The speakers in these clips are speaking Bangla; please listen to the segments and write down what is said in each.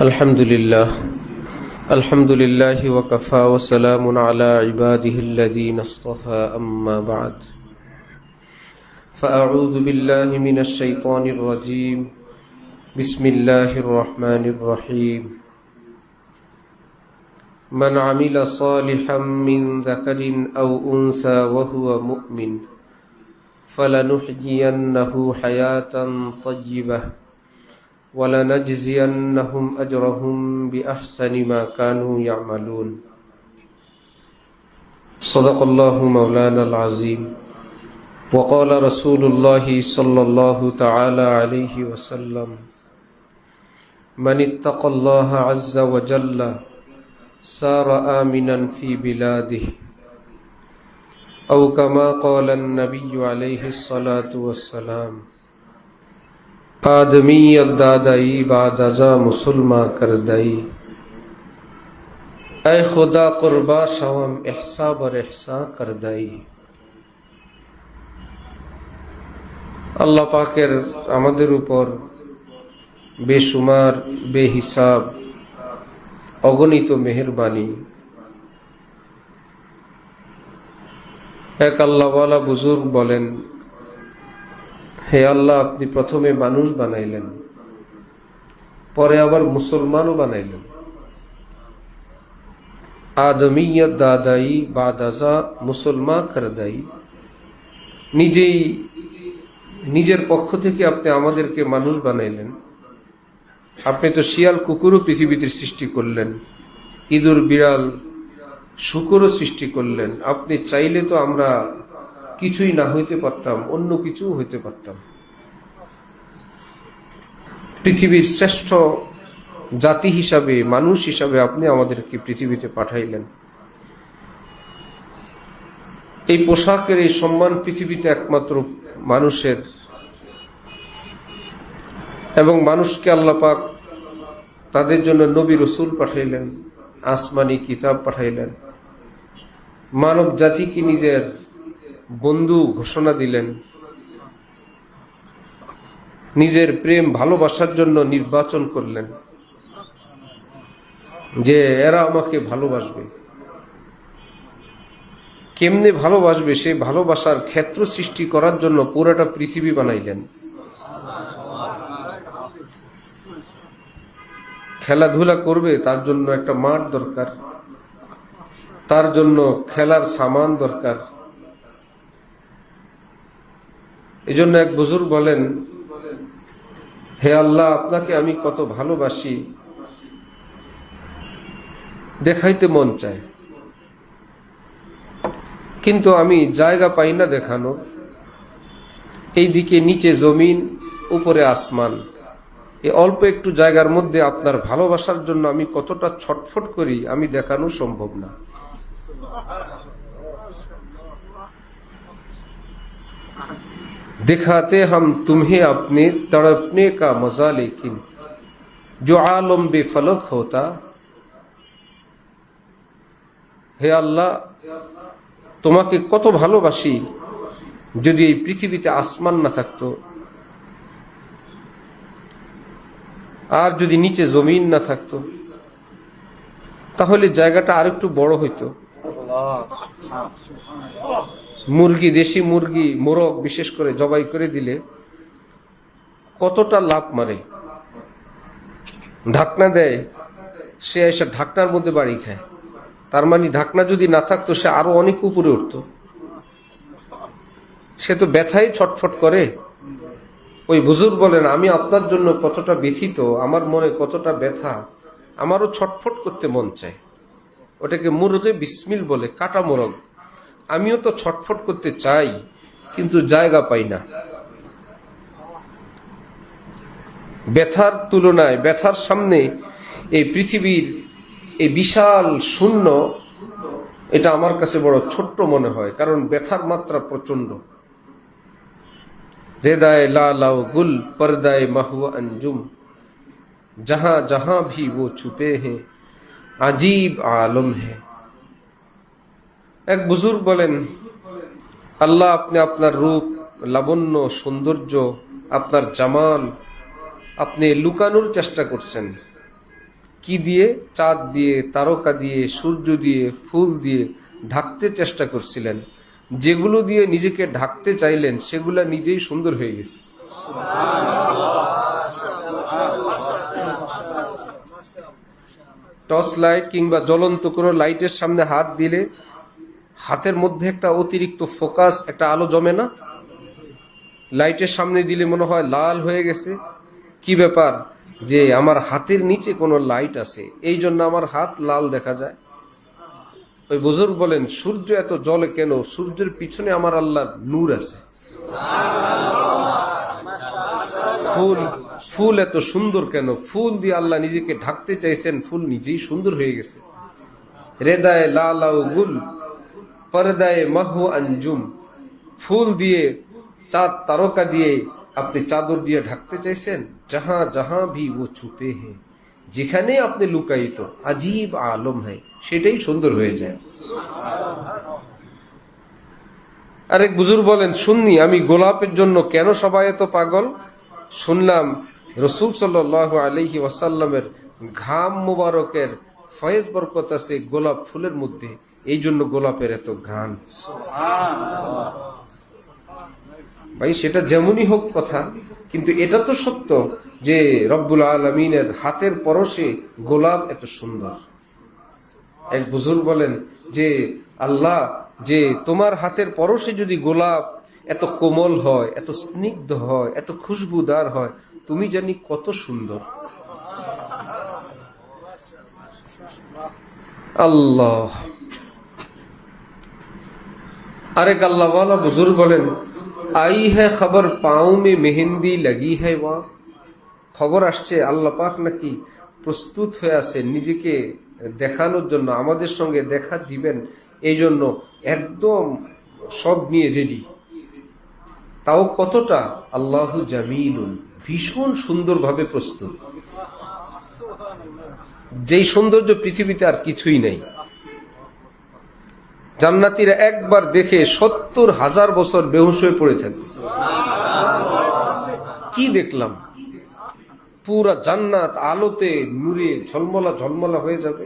الحمد لله وكفى وسلام على عباده الذين اصطفى أما بعد فأعوذ بالله من الشيطان الرجيم بسم الله الرحمن الرحيم من عمل صالحا من ذكر أو أنثى وهو مؤمن فلنحيينه حياة طيبة وَلَنَجْزِيَنَّهُمْ أَجْرَهُمْ بِأَحْسَنِ مَا كَانُوا يَعْمَلُونَ صدق الله مولانا العظيم وقال رسول الله صلى الله تعالى عليه وسلم من اتقى الله عز وجل سار آمنا في بلاده أو كما قال النبي عليه الصلاة والسلام आदमीयत दादाई बादजा मुसलमा कर दई ऐ खुदा कुर्बा शवम एहसा बर एहसा कर दई। আল্লাহ পাকের আমাদের উপর বেশুমার বেহিসাব অগণিত মেহেরবানি। এক আল্লাহওয়ালা বুজুর্গ বলেন, হে আল্লাহ, আপনি প্রথমে মানুষ বানাইলেন, পরে আবার মুসলমানও বানাইলেন। আদমিয়ত দাদাই বাদাজা মুসলমান কর দাই। নিজের পক্ষ থেকে আপনি আমাদেরকে মানুষ বানাইলেন। আপনি তো শিয়াল কুকুরও পৃথিবীতে সৃষ্টি করলেন, ইঁদুর বিড়াল শুকরও সৃষ্টি করলেন। আপনি চাইলে তো আমরা কিছুই না হইতে পারতাম, অন্য কিছু হইতে পারতাম। পৃথিবীর শ্রেষ্ঠ জাতি হিসাবে, মানুষ হিসাবে আপনি আমাদেরকে পৃথিবীতে পাঠাইলেন। এই পোশাকের এই সম্মান পৃথিবীতে একমাত্র মানুষের, এবং মানুষকে আল্লাহ পাক তাদের জন্য নবী রসুল পাঠাইলেন, আসমানি কিতাব পাঠাইলেন, মানব জাতিকে নিজের বন্ধু ঘোষণা দিলেন, নিজের প্রেম ভালোবাসার জন্য নির্বাচন করলেন যে এরা আমাকে ভালোবাসবে। কেমনে ভালোবাসবে সেই ভালোবাসার ক্ষেত্র সৃষ্টি করার জন্য পুরোটা পৃথিবী বানাইলেন। খেলাধুলা করবে তার জন্য একটা মাঠ দরকার, তার জন্য খেলার সামান দরকার। এই জন্য এক বুজুর্গ বলেন, হে আল্লাহ, আপনাকে আমি কত ভালোবাসি দেখাইতে মন চায়, কিন্তু আমি জায়গা পাই না দেখানো। এইদিকে নিচে জমিন, উপরে আসমান, এই অল্প একটু জায়গার মধ্যে আপনার ভালোবাসার জন্য আমি কতটা ছটফট করি, আমি দেখানো সম্ভব না। दिखाते हम तुम्हें अपने तड़पने का मजा, लेकिन जो आलम बेफलक होता। হে আল্লাহ, তোমাকে কত ভালোবাসি, যদি এই পৃথিবীতে আসমান না থাকতো, আর যদি নিচে জমিন না থাকতো, তাহলে জায়গাটা আরেকটু বড় হইতো। মুরগি, দেশি মুরগি, মোরগ বিশেষ করে জবাই করে দিলে কতটা লাভ মারে। ঢাকনা দেয়, সে এসে ঢাকনার মধ্যে বাড়ি খায়। তার মানে ঢাকনা যদি না থাকতো সে আরো অনেক উপরে উঠতো। সে তো ব্যথাই ছটফট করে। ওই বুজুর্গ বলেন, আমি আপনার জন্য কতটা ব্যথিত, আমার মনে কতটা ব্যথা, আমারও ছটফট করতে মন চায়। ওটাকে মুরগে বিসমিল বলে, কাটা মোরগ। আমিও তো ছটফট করতে চাই, কিন্তু জায়গা পাই না। ব্যথার তুলনায়, ব্যথার সামনে এই পৃথিবীর এই বিশাল শূন্য, এটা আমার কাছে বড় ছোট্ট মনে হয়, কারণ ব্যথার মাত্রা প্রচন্ড। হৃদয় লালাও গুল পর্দায় মাহুয়া अंजुम, जहां जहां भी वो छुपे हैं अजीब आलम है। এক বুজুর্গ বলেন, আল্লাহ, আপনি আপনার রূপ, লাবণ্য, সৌন্দর্য, আপনার জামাল আপনি লুকানোর চেষ্টা করছেন, কি দিয়ে? চাঁদ দিয়ে, তারকা দিয়ে, সূর্য দিয়ে, ফুল দিয়ে ঢাকতে চেষ্টা করছিলেন। যেগুলো দিয়ে নিজেকে ঢাকতে চাইলেন সেগুলা নিজেই সুন্দর হয়ে গেছে। টর্চ লাইট কিংবা জ্বলন্ত কোনো লাইটের সামনে হাত দিলে হাতের মধ্যে একটা অতিরিক্ত ফোকাস, একটা আলো জমে না? লাইটের সামনে দিলে মনে হয় লাল হয়ে গেছে। কি ব্যাপার? যে আমার হাতের নিচে কোনো লাইট আছে, এই জন্য আমার হাত লাল দেখা যায়। ওই বুজুর্গ বলেন, সূর্য এত জ্বলে কেন? সূর্যের পিছনে আমার আল্লাহর নূর আছে। ফুল এত সুন্দর কেন? ফুল দিয়ে আল্লাহ নিজেকে ঢাকতে চাইছেন, ফুল নিজেই সুন্দর হয়ে গেছে। রেদায়ে লালাউ গুল, পর্দায়ে মাহু আঞ্জুম। ফুল দিয়ে, চাঁদ তারকা দিয়ে আপনি চাদর দিয়ে ঢাকতে চাইছেন। জাহাं জাহাं ভি ও ছুপে হ্যাঁ, যেখানে আপনি লুকায়িত, আজীব আলম হ্যাঁ, সেটাই সুন্দর হয়ে যায়। আরেক বুজুর্গ বলেন, শুননি আমি গোলাপের জন্য কেন সবাই এত পাগল? শুনলাম রসুল সাল্লাল্লাহু আলাইহি ওয়াসাল্লামের ঘাম মুবারকের ফয়েজ বরকত আছে গোলাপ ফুলের মধ্যে, এই জন্য গোলাপের এত ঘ্রাণ। ভাই সেটা যেমনই হোক কথা, কিন্তু এটা তো সত্য যে রব্বুল আলামিনের হাতের পরশে গোলাপ এত সুন্দর। এক বুজুর্গ বলেন যে আল্লাহ, যে তোমার হাতের পরশে যদি গোলাপ এত কোমল হয়, এত স্নিগ্ধ হয়, এত খুশবুদার হয়, তুমি জানি কত সুন্দর। আল্লাহ। আরেক আল্লাহওয়ালা বুজুর্গ বলেন, আই হ্যাঁ খবর পাও মে মেহেন্দি লাগি হ্যাঁ ওয়া। খবর আসছে আল্লাহ পাক নাকি প্রস্তুত হয়ে আছেন নিজেকে দেখানোর জন্য, আমাদের সঙ্গে দেখা দিবেন, এই জন্য একদম সব নিয়ে রেডি। তাও কতটা? আল্লাহু জামিলুন, ভীষণ সুন্দরভাবে প্রস্তুত। যেই সৌন্দর্য পৃথিবীতে আর কিছুই নেই। জান্নাতীরা একবার দেখে ৭০,০০০ বছর বেহুশ হয়ে পড়ে থাকবে। কি দেখলাম? পুরা জান্নাত আলোতে নূরে ঝলমলা ঝলমলা হয়ে যাবে।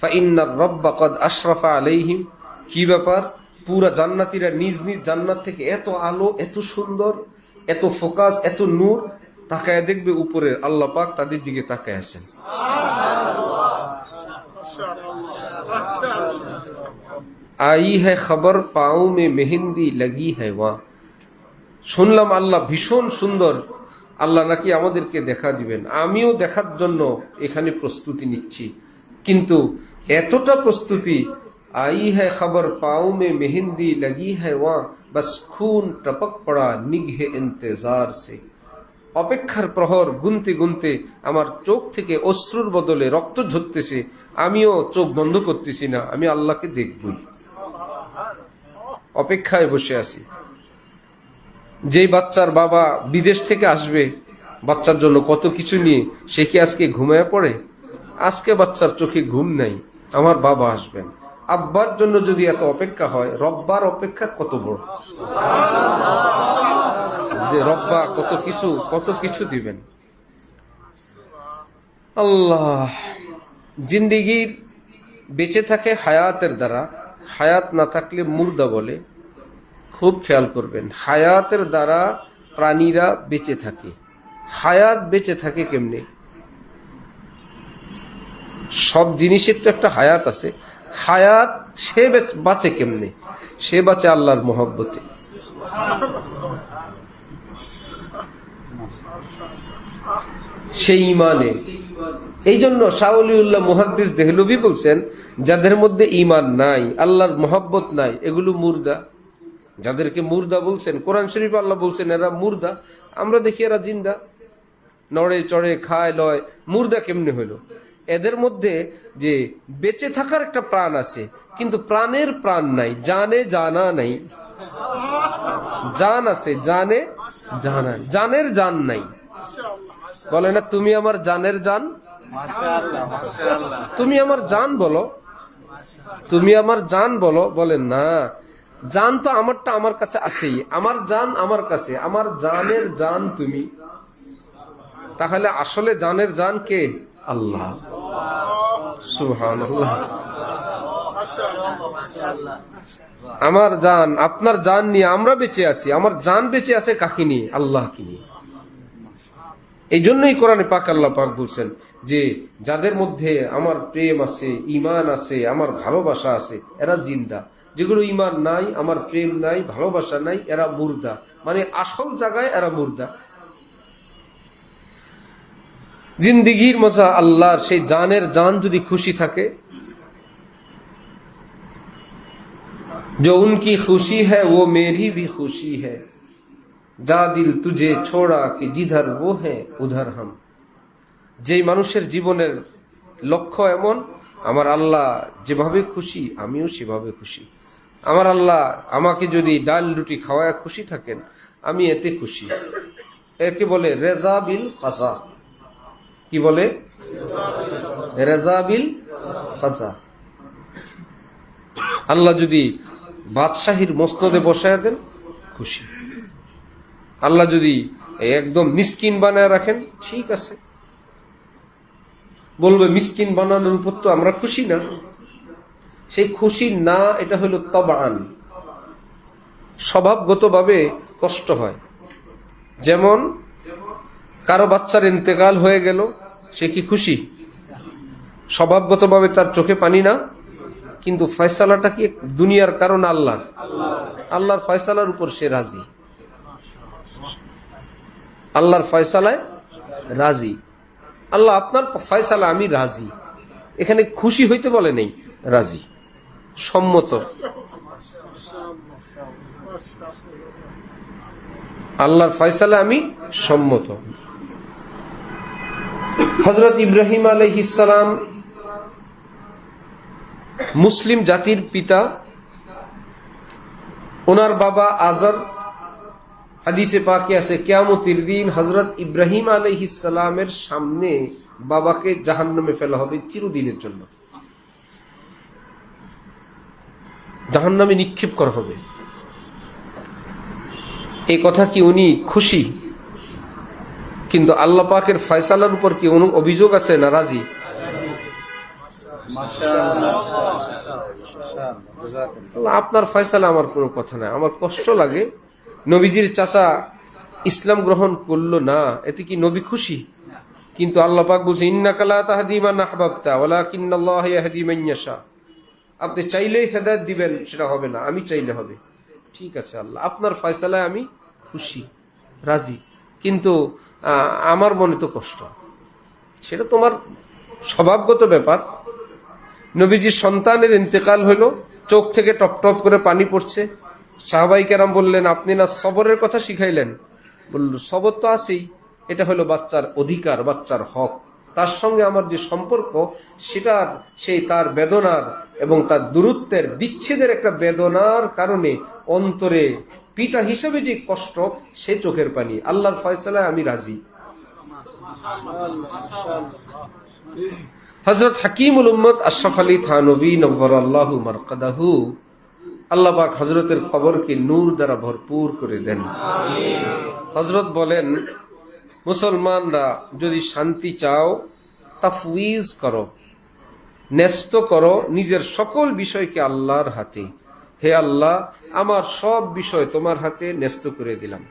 ফাইন্নার রব্বা কদ আশরাফা আলাইহিম। কি ব্যাপার? পুরা জান্নাতীরা নিজ নিজ জান্নাত থেকে এত আলো, এত সুন্দর, এত ফোকাস, এত নূর, তাকায় দেখবে উপরে আল্লাহ পাক তাদের দিকে তাকায় আছেন। আই হ্যাঁ খবর পাও মে মেহেন্দি লাগি হ্যাঁ ওয়া। শুনলাম আল্লাহ ভীষণ সুন্দর, আল্লাহ নাকি আমাদেরকে দেখা দিবেন। আমিও দেখার জন্য এখানে প্রস্তুতি নিচ্ছি, কিন্তু এতটা প্রস্তুতি, আই হ্যাঁ খবর পাও মে মেহেন্দি লাগি হ্যাঁ ওয়া, বাস খুন টপক পড়া নিগহে ইন্তজার সে। অপেক্ষার প্রহর গুনতে গুনতে আমার চোখ থেকে অশ্রুর বদলে রক্ত ঝরতেছে, আমিও চোখ বন্ধ করতেছি না, আমি আল্লাহকে দেখবই। অপেক্ষায় বসে আছি। যেই বাচ্চার বাবা বিদেশ থেকে আসবে বাচ্চার জন্য কত কিছু নিয়ে, সে কি আজকে ঘুমায় পড়ে? আজকে বাচ্চার চোখে ঘুম নাই, আমার বাবা আসবেন। আব্বার জন্য যদি এত অপেক্ষা হয়, রব্বার অপেক্ষা কত বড়, যে রব্বা কত কিছু দিবেন। আল্লাহ। জিন্দিগির বেঁচে থাকে হায়াতের দ্বারা, হায়াত না থাকলে মুর্দা বলে। খুব খেয়াল করবেন, হায়াতের দ্বারা প্রাণীরা বেঁচে থাকে। হায়াত বেঁচে থাকে কেমনে? সব জিনিসের তো একটা হায়াত আছে। হায়াত সে বাঁচে কেমনে? সে বাঁচে আল্লাহর মহব্বতে। সেই ইমানে। এই জন্য শাহ ওলিউল্লাহ মুহাদ্দিস দেহলভী বলছেন, যাদের মধ্যে ইমান নাই, আল্লাহর মহব্বত নাই, এগুলো মুর্দা। যাদেরকে মুর্দা বলছেন, কোরআন শরীফ আল্লাহ বলছেন এরা মুর্দা। আমরা দেখি এরা জিন্দা, নড়ে চড়ে খায় লয়। মুর্দা কেমনে হইল? এদের মধ্যে যে বেঁচে থাকার একটা প্রাণ আছে, কিন্তু প্রাণের প্রাণ নাই, জানে জানা নাই। জান আছে, জানে জানা, জানের জান নাই। বলে না তুমি আমার জানের জান, তুমি আমার জান বলো, তুমি আমার জান বলো। বলেন না, জান তো আমারটা আমার কাছে আছেই, আমার জান আমার কাছে, আমার জানের জান তুমি। তাহলে আসলে জানের জান কে? আল্লাহ। সুবহানাল্লাহ। আমার জান, আপনার জান নিয়ে আমরা বেঁচে আছি। আমার জান বেঁচে আছে কাকে নিয়ে? আল্লাহকে নিয়ে। এই জন্যই কোরআনে পাক আল্লাহ পাক বলছেন যে যাদের মধ্যে আমার প্রেম আছে, ঈমান আছে, আমার ভালোবাসা আছে, এরা জিন্দা। যেগুলো ঈমান নাই, আমার প্রেম নাই, ভালোবাসা নাই, এরা মুর্দা। মানে আসল জায়গায় এরা মুর্দা। জিন্দিগির মজা আল্লাহর। সেই জানের জান যদি খুশি থাকে, जो उनकी खुशी है वो मेरी भी खुशी है, जा दिल तुझे छोड़ा कि जिधर वो है उधर हम। যে মানুষের জীবনের লক্ষ্য এমন, আমার আল্লাহ যেভাবে খুশি আমিও সেভাবে খুশি। আমার আল্লাহ আমাকে যদি ডাল রুটি খাওয়ায় খুশি থাকেন, আমি এতে খুশি। একে বলে রেজা বিল কাজা। কি বলে? রেজা বিল কাজা। আল্লাহ যদি বাদশাহীর মসনদে বসায় দেন, খুশি। আল্লাহ যদি একদম মিসকিন বানায় রাখেন, ঠিক আছে। বলবে মিসকিন বানানোর উপর তো আমরা খুশি না। সেই খুশি না, এটা হলো তবান, স্বভাবগতভাবে কষ্ট হয়। যেমন কারো বাচ্চার ইন্তেকাল হয়ে গেল, সে কি খুশি? স্বভাবগতভাবে তার চোখে পানি না, কিন্তু ফয়সালাটা কি দুনিয়ার কারণ? আল্লাহর। আল্লাহর ফয়সালার উপর সে রাজি। আল্লাহর ফয়সালায় রাজি। আল্লাহ আপনার ফয়সালা আমি রাজি। এখানে খুশি হইতে বলে নেই, রাজি, সম্মত। আল্লাহর ফয়সালা আমি সম্মত। হযরত ইব্রাহিম আলাইহিস সালাম মুসলিম জাতির পিতা। ওনার বাবা আজর, হাদিসে পাকে আছে কিয়ামতের দিন হযরত ইব্রাহিম আলাইহিস সালামের সামনে বাবাকে জাহান্নামে ফেলা হবে চিরদিনের জন্য। জাহান্নামে নিক্ষেপ করা হবে। এই কথা কি উনি খুশি? কিন্তু আল্লাহ পাকের ফয়সালার উপর কি অভিযোগ আছে না রাজি? আপনার ফয়সালা আমার কোনো কথা নাই। আমার কষ্ট লাগে, নবীজির চাচা ইসলাম গ্রহণ করলো না, এতে কি নবী খুশি? কিন্তু আল্লাহ পাক বলছে ইন্নাকা লা তাহদি মান আহবাবতা ওয়ালাকিন্নাল্লাহ ইয়াহদি মান ইয়াশা। আপনি চাইলেই হেদায়েত দিবেন, সেটা হবে না, আমি চাইলে হবে। ঠিক আছে আল্লাহ, আপনার ফয়সালায় আমি খুশি, রাজি, কিন্তু আমার মনে তো কষ্ট। সেটা তোমার স্বভাবগত ব্যাপার। নবীজির সন্তানের ইন্তেকাল হলো, চোখ থেকে টপ টপ করে পানি পড়ছে। সাহাবাই কেরাম বললেন আপনি না সবরের কথা শিখাইলেন? বলল সবর তো আছেই, এটা হলো বাচ্চার অধিকার, বাচ্চার হক। তার সঙ্গে আমার যে সম্পর্ক, সেটার সেই তার বেদনার এবং তার দূরত্বের বিচ্ছেদের একটা বেদনার কারণে অন্তরে পিতা হিসেবে যে কষ্ট, সে চোখের পানি। আল্লাহর ফয়সালায় আমি রাজি। হযরত হাকিমুল উম্মত আশরাফ আলী থানভী নওয়ারাল্লাহু মারকাদাহু, আল্লাহ পাক হযরতের কবরকে নূর দ্বারা ভরপুর করে দেন। হযরত বলেন, মুসলমানরা যদি শান্তি চাও, তাফউইজ করো, ন্যস্ত করো নিজের সকল বিষয়কে আল্লাহর হাতে। হে আল্লাহ, আমার সব বিষয় তোমার হাতে ন্যস্ত করে দিলাম।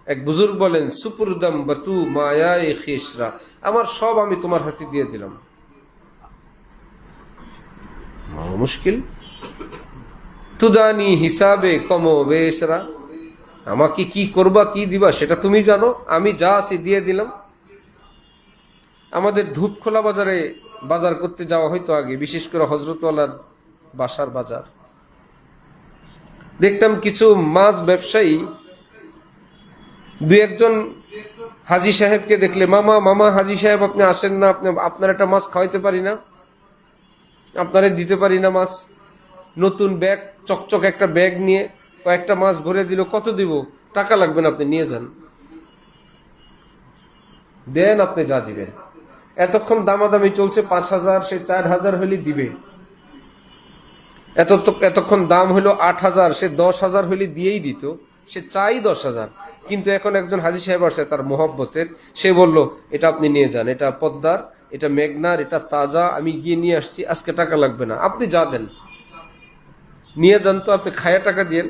এক বুজুর্গ বলেন, সুপুরদাম বাতু মায়ায়ে খিসরা, আমার সব আমি তোমার হাতে দিয়ে দিলাম। মুশকিল। তুদানি হিসাবে কমো বেশরা, আমাকে কি করবা, কি দিবা সেটা তুমি জানো, আমি যা আছে দিয়ে দিলাম। আমাদের ধূপখোলা বাজারে বাজার করতে যাওয়া হয়তো আগে, বিশেষ করে হযরতওয়ালার বাসার বাজার। দেখতাম কিছু মাছ ব্যবসায়ী দুই একজন হাজী সাহেবকে দেখলে, মামা মামা হাজী সাহেব আপনি আসেন না, আপনার একটা মাছ খাওয়াইতে পারি না, আপনারে দিতে পারি না মাছ। নতুন ব্যাগ, চকচক একটা ব্যাগ নিয়ে কয়েকটা মাছ ভরে দিল। কত দিব? টাকা লাগবে না, আপনি নিয়ে যান, দেন আপনি যা দিবেন। এতক্ষণ দামাদামি চলছে, 5,000, সে 4,000 হলে দিবে। এতক্ষণ দাম হলো 8,000, সে 10,000 হলে দিয়েই দিত, সে চাই 10,000। কিন্তু এখন একজন হাজী সাহেব আসে তার মোহব্বতের, সে বলল এটা আপনি নিয়ে যান, এটা পদ্মার, এটা মেঘনার, এটা তাজা, আমি গিয়ে নিয়ে আসছি, আজকে টাকা লাগবে না, আপনি যা দেন নিয়ে যান তো, আপনি খায়া টাকা দিয়েন।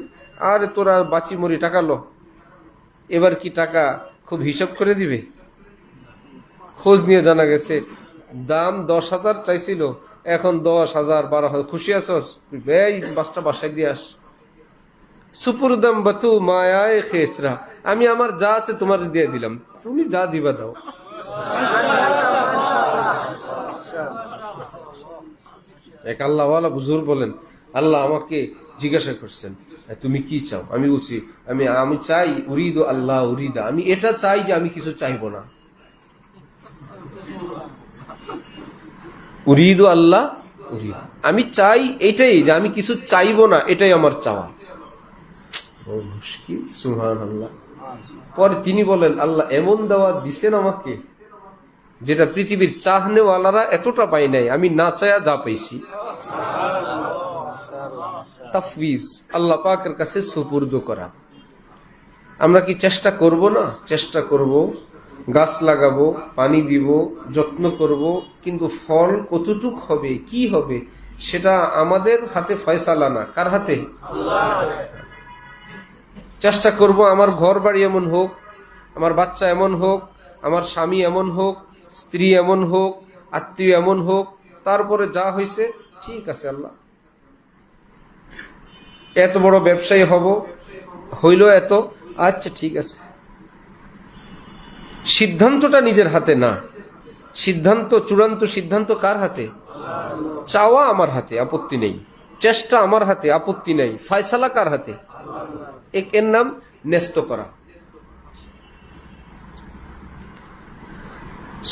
আরে তোরা বাঁচি মরি, টাকা লো। এবার কি টাকা খুব হিসাব করে দিবে? খোঁজ নিয়ে জানা গেছে দাম 10,000 চাইছিল, এখন 10,000 12,000। খুশি আছস? এই বাসটা বাসায় দিয়ে আস। সুপুরদাম বাতু মায়ায় খেসরা, আমি আমার যা আছে তোমার দিয়ে দিলাম, তুমি যা দিবা দাও। এক আল্লাহওয়ালা বুজুর্গ বলেন, আল্লাহ আমাকে জিজ্ঞাসা করছেন তুমি কি চাও? আমি বলছি আমি চাই উরিদ আল্লাহ উরিদা, আমি এটা চাই যে আমি কিছু চাইবো না। উরিদ আল্লাহ উরিদ, আমি চাই এটাই যে আমি কিছু চাইবো না, এটাই আমার চাওয়া। মুশকিল, সুবহানাল্লাহ। পরে তিনি বলেন, আল্লাহ এমন দেওয়া দিছেন আমাকে যেটা পৃথিবীর চাহনেওয়ালারা এতটা পাই নাই, আমি না চায়া যা পাইছি। তাফওয়িজ, আল্লাহ পাকের কাছে সুপুর্দ করা। আমরা কি চেষ্টা করব না? চেষ্টা করব, গাছ লাগাবো, পানি দিব, যত্ন করব, কিন্তু ফল কতটুক হবে, কি হবে, সেটা আমাদের হাতে ফয়সালা না। কার হাতে? চেষ্টা করব আমার ঘর বাড়ি এমন হোক, আমার বাচ্চা এমন হোক, আমার স্বামী এমন হোক, স্ত্রী এমন হোক, আত্মীয় এমন হোক, তারপরে যা হয়েছে ঠিক আছে আল্লাহ। এত বড় ব্যবসায়ী হব, হইল এত, আচ্ছা ঠিক আছে। সিদ্ধান্তটা নিজের হাতে না, সিদ্ধান্ত, চূড়ান্ত সিদ্ধান্ত কার হাতে? চাওয়া আমার হাতে, আপত্তি নেই। চেষ্টা আমার হাতে, আপত্তি নেই। ফয়সালা কার হাতে? এর নাম ন্যস্ত করা।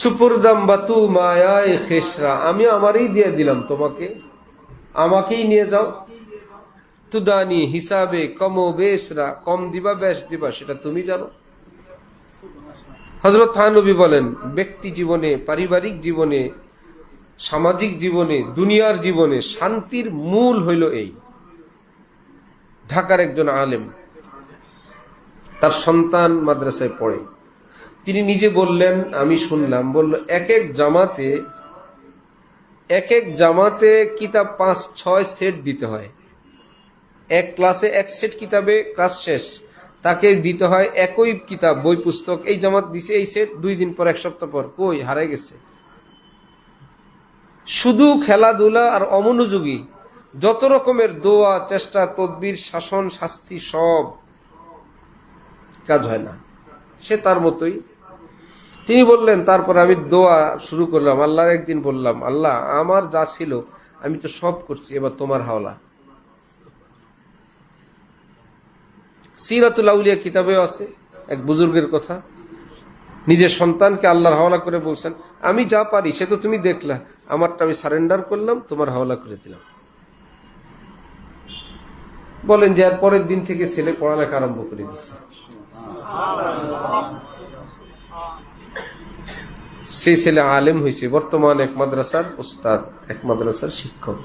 সুপুরদাম বাতু মায়ায় খেসরা, আমি আমারই দিয়ে দিলাম তোমাকে, আমাকেই নিয়ে যাও। তুদানি হিসাবে কমো বেশরা, কম দিবা বেশ দিবা সেটা তুমি জানো। হযরত থানবী বলেন, ব্যক্তি জীবনে, পারিবারিক জীবনে, সামাজিক জীবনে, দুনিয়ার জীবনে শান্তির মূল হইল এই। ঢাকার একজন আলেম, তার সন্তান মাদ্রাসায় পড়ে, তিনি নিজে বললেন, আমি শুনলাম, বলল এক এক জামাতে কিতাব 5-6 সেট দিতে হয়। এক ক্লাসে 1 সেট কিতাবে ক্লাস শেষ, তাকে দিতে হয় একই কিতাব, বই পুস্তক। এই জামাত দিছে এই সেট, 2 দিন পর, 1 সপ্তাহ পর কই হারাই গেছে। শুধু খেলাধুলা আর অমনোযোগী, যত রকমের দোয়া, চেষ্টা, তদবির, শাসন, শাস্তি, সব কাজ হয় না। সে তার মতোই। তিনি বললেন, তারপর আমি দোয়া শুরু করলাম, আল্লাহর একদিন বললাম, আল্লাহ আমার যা ছিল আমি তো সব করছি, এবার তোমার হাওলা। সিরাতুল আউলিয়া কিতাবেও আছে এক বুজুর্গের কথা, নিজের সন্তানকে আল্লাহর হাওলা করে বলছেন, আমি যা পারি সে তো তুমি দেখলা, আমারটা আমি সারেন্ডার করলাম, তোমার হাওলা করে দিলাম। বলেন যে আর পরের দিন থেকে ছেলে পড়ালেখা আরম্ভ করে দিচ্ছে। সেই ছেলে আলেম হয়েছে, বর্তমান এক মাদ্রাসার উস্তাদ, এক মাদ্রাসার শিক্ষক।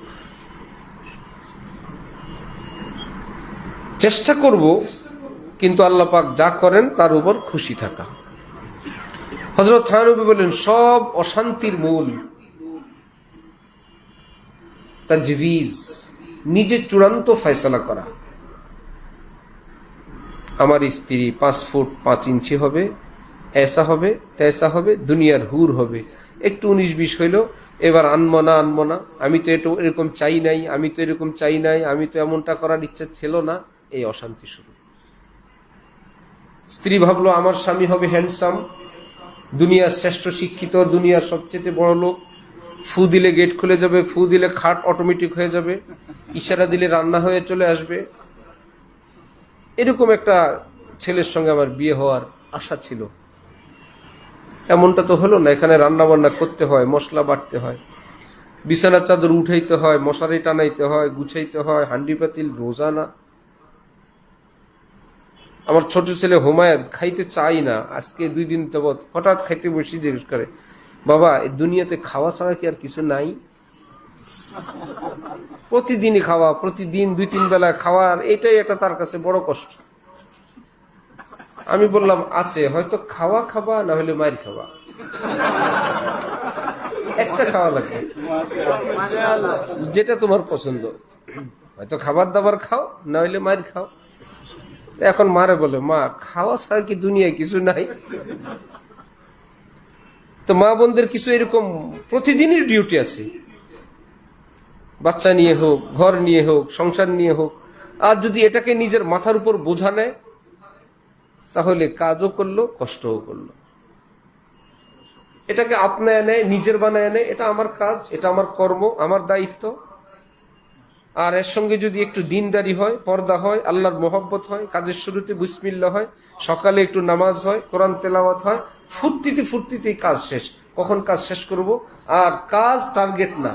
চেষ্টা করব, কিন্তু আল্লাহ পাক যা করেন তার উপর খুশি থাকা। হযরত থানবী বলেন, সব অশান্তির মূল তাজভিজ, নিজে চূড়ান্ত ফয়সালা করা। আমার স্ত্রী 5 ফুট 5 ইঞ্চি হবে, এসা হবে, তেসা হবে, দুনিয়ার হুর হবে। একটু 19-20 হইল, এবার আনবো না, আমি তো এরকম চাই নাই, আমি তো এরকম চাই নাই, আমি তো এমনটা করার ইচ্ছা ছিল না। এই অশান্তি শুরু। স্ত্রী ভাবলো আমার স্বামী হবে হ্যান্ডসাম, দুনিয়ার শ্রেষ্ঠ শিক্ষিত, দুনিয়ার সবচেয়ে বড় লোক, ফু দিলে গেট খুলে যাবে, ফু দিলে খাট অটোমেটিক হয়ে যাবে, ইশারা দিলে রান্না হয়ে চলে আসবে। এরকম একটা ছেলের সঙ্গে আমার বিয়ে হওয়ার আশা ছিল। এমনটা তো হলো না। এখানে রান্না বান্না করতে হয়, মশলা বাটতে হয়, বিছানার চাদর উঠাইতে হয়, মশারি টানাইতে হয়, গুছাইতে হয়, হান্ডি পাতিল রোজানা। আমার ছোট ছেলে হুমায়ুন খাইতে চাই না, আজকে 2 দিন যাবৎ হঠাৎ খাইতে বসে জিজ্ঞেস করে, বাবা এই দুনিয়াতে খাওয়া ছাড়া কি আর কিছু নাই? প্রতিদিনই খাওয়া, প্রতিদিন 2-3 বেলা খাওয়া, এটাই একটা তার কাছে বড় কষ্ট। আমি বললাম আছে, হয়তো খাওয়া খাবা, না হলে মায়ের খাবা। একটা খাওয়া লাগবে, যেটা তোমার পছন্দ। হয়তো খাবার দাবার খাও, না হইলে মায়ের খাও। এখন মারে বলে, মা খাওয়া ছাড়া কি দুনিয়ায় কিছু নাই? তো মা বোনদের কিছু এরকম প্রতিদিনের ডিউটি আছে, বাচ্চা নিয়ে হোক, ঘর নিয়ে হোক, সংসার নিয়ে হোক। আর যদি এটাকে নিজের মাথার উপর বোঝা নেয়, তাহলে কাজও করলো, কষ্টও করলো। এটাকে আপনায় নেয়, নিজের বানায় নেয়, এটা আমার কাজ, এটা আমার কর্ম, আমার দায়িত্ব। আর এর সঙ্গে যদি একটু দিনদারি হয়, পর্দা হয়, আল্লাহর মোহব্বত হয়, কাজের শুরুতে বিসমিল্লাহ হয়, সকালে একটু নামাজ হয়, কোরআন তেলাওয়াত হয়, ফুর্তিতে ফুর্তিতেই কাজ শেষ। কখন কাজ শেষ করব? আর কাজ টার্গেট না,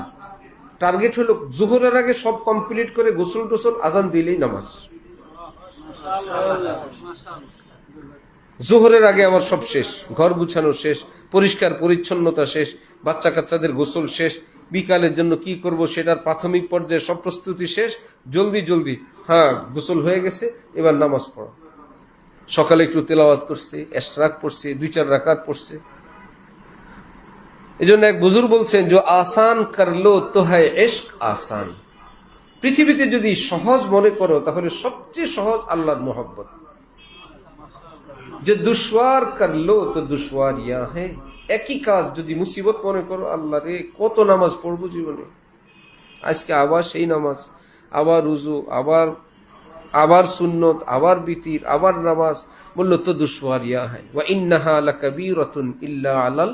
টার্গেট হলো জোহরের আগে সব কমপ্লিট করে গোসল টোসল, আজান দিলেই নামাজ। জোহরের আগে আমার সব শেষ, ঘর গুছানো শেষ, পরিষ্কার পরিচ্ছন্নতা শেষ, বাচ্চা কাচ্চাদের গোসল শেষ, বিকালের জন্য কি করব সেটার প্রাথমিক পর্যায়ে সব প্রস্তুতি শেষ। জলদি জলদি, হ্যাঁ গোসল হয়ে গেছে, এবার নামাজ পড়ো। সকালে একটু তেলাওয়াত করছে, ইশরাক পড়ছে, 2-4 রাকাত পড়ছে। এজন্য এক বুজুর্গ বলছেন, যে আসান করলো তো হয় ইশক আসান। পৃথিবীতে যদি সহজ মনে করো, তাহলে সবচেয়ে সহজ আল্লাহর মোহব্বত। যে দুশওয়ার করলো তো দুশওয়ার ইয়া হ্যাঁ। একই কাজ যদি মুসিবত মনে করো, আল্লাহ রে কত নামাজ পড়বো জীবনে, আজকে আবার সেই নামাজ, আবার উজু, আবার সুন্নত, আবার বিতির, আবার নামাজ। বললো তো দুশওয়ার ইয়া হ্যাঁ, ওয়া ইন্নাহা লাকাবীরাতুন ইল্লা আলাল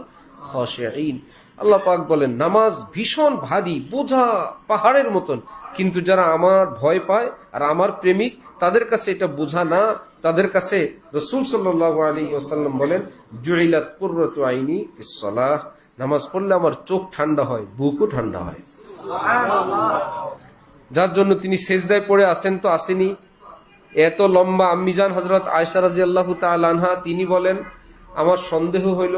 খাশিঈন। আল্লাহ পাক বলেন, নামাজ ভীষণ ভারী, বোঝা পাহাড়ের মতন, কিন্তু যারা আমার ভয় পায় আর আমার প্রেমিক, তাদের কাছে এটা বোঝা না। তাদের কাছে রাসূল সাল্লাল্লাহু আলাইহি ওয়াসাল্লাম বলেন, জুইলাত কুররাতু আইনি ফিস সালাহ। নামাজ পড়লে আমার চোখ ঠান্ডা হয়, বুকও ঠান্ডা হয়। যার জন্য তিনি সেজদায় পড়ে আসেন তো আসেনি এত লম্বা। আম্মিজান হযরত আয়েশা রাদিয়াল্লাহু তাআলা আনহা তিনি বলেন, আমার সন্দেহ হইল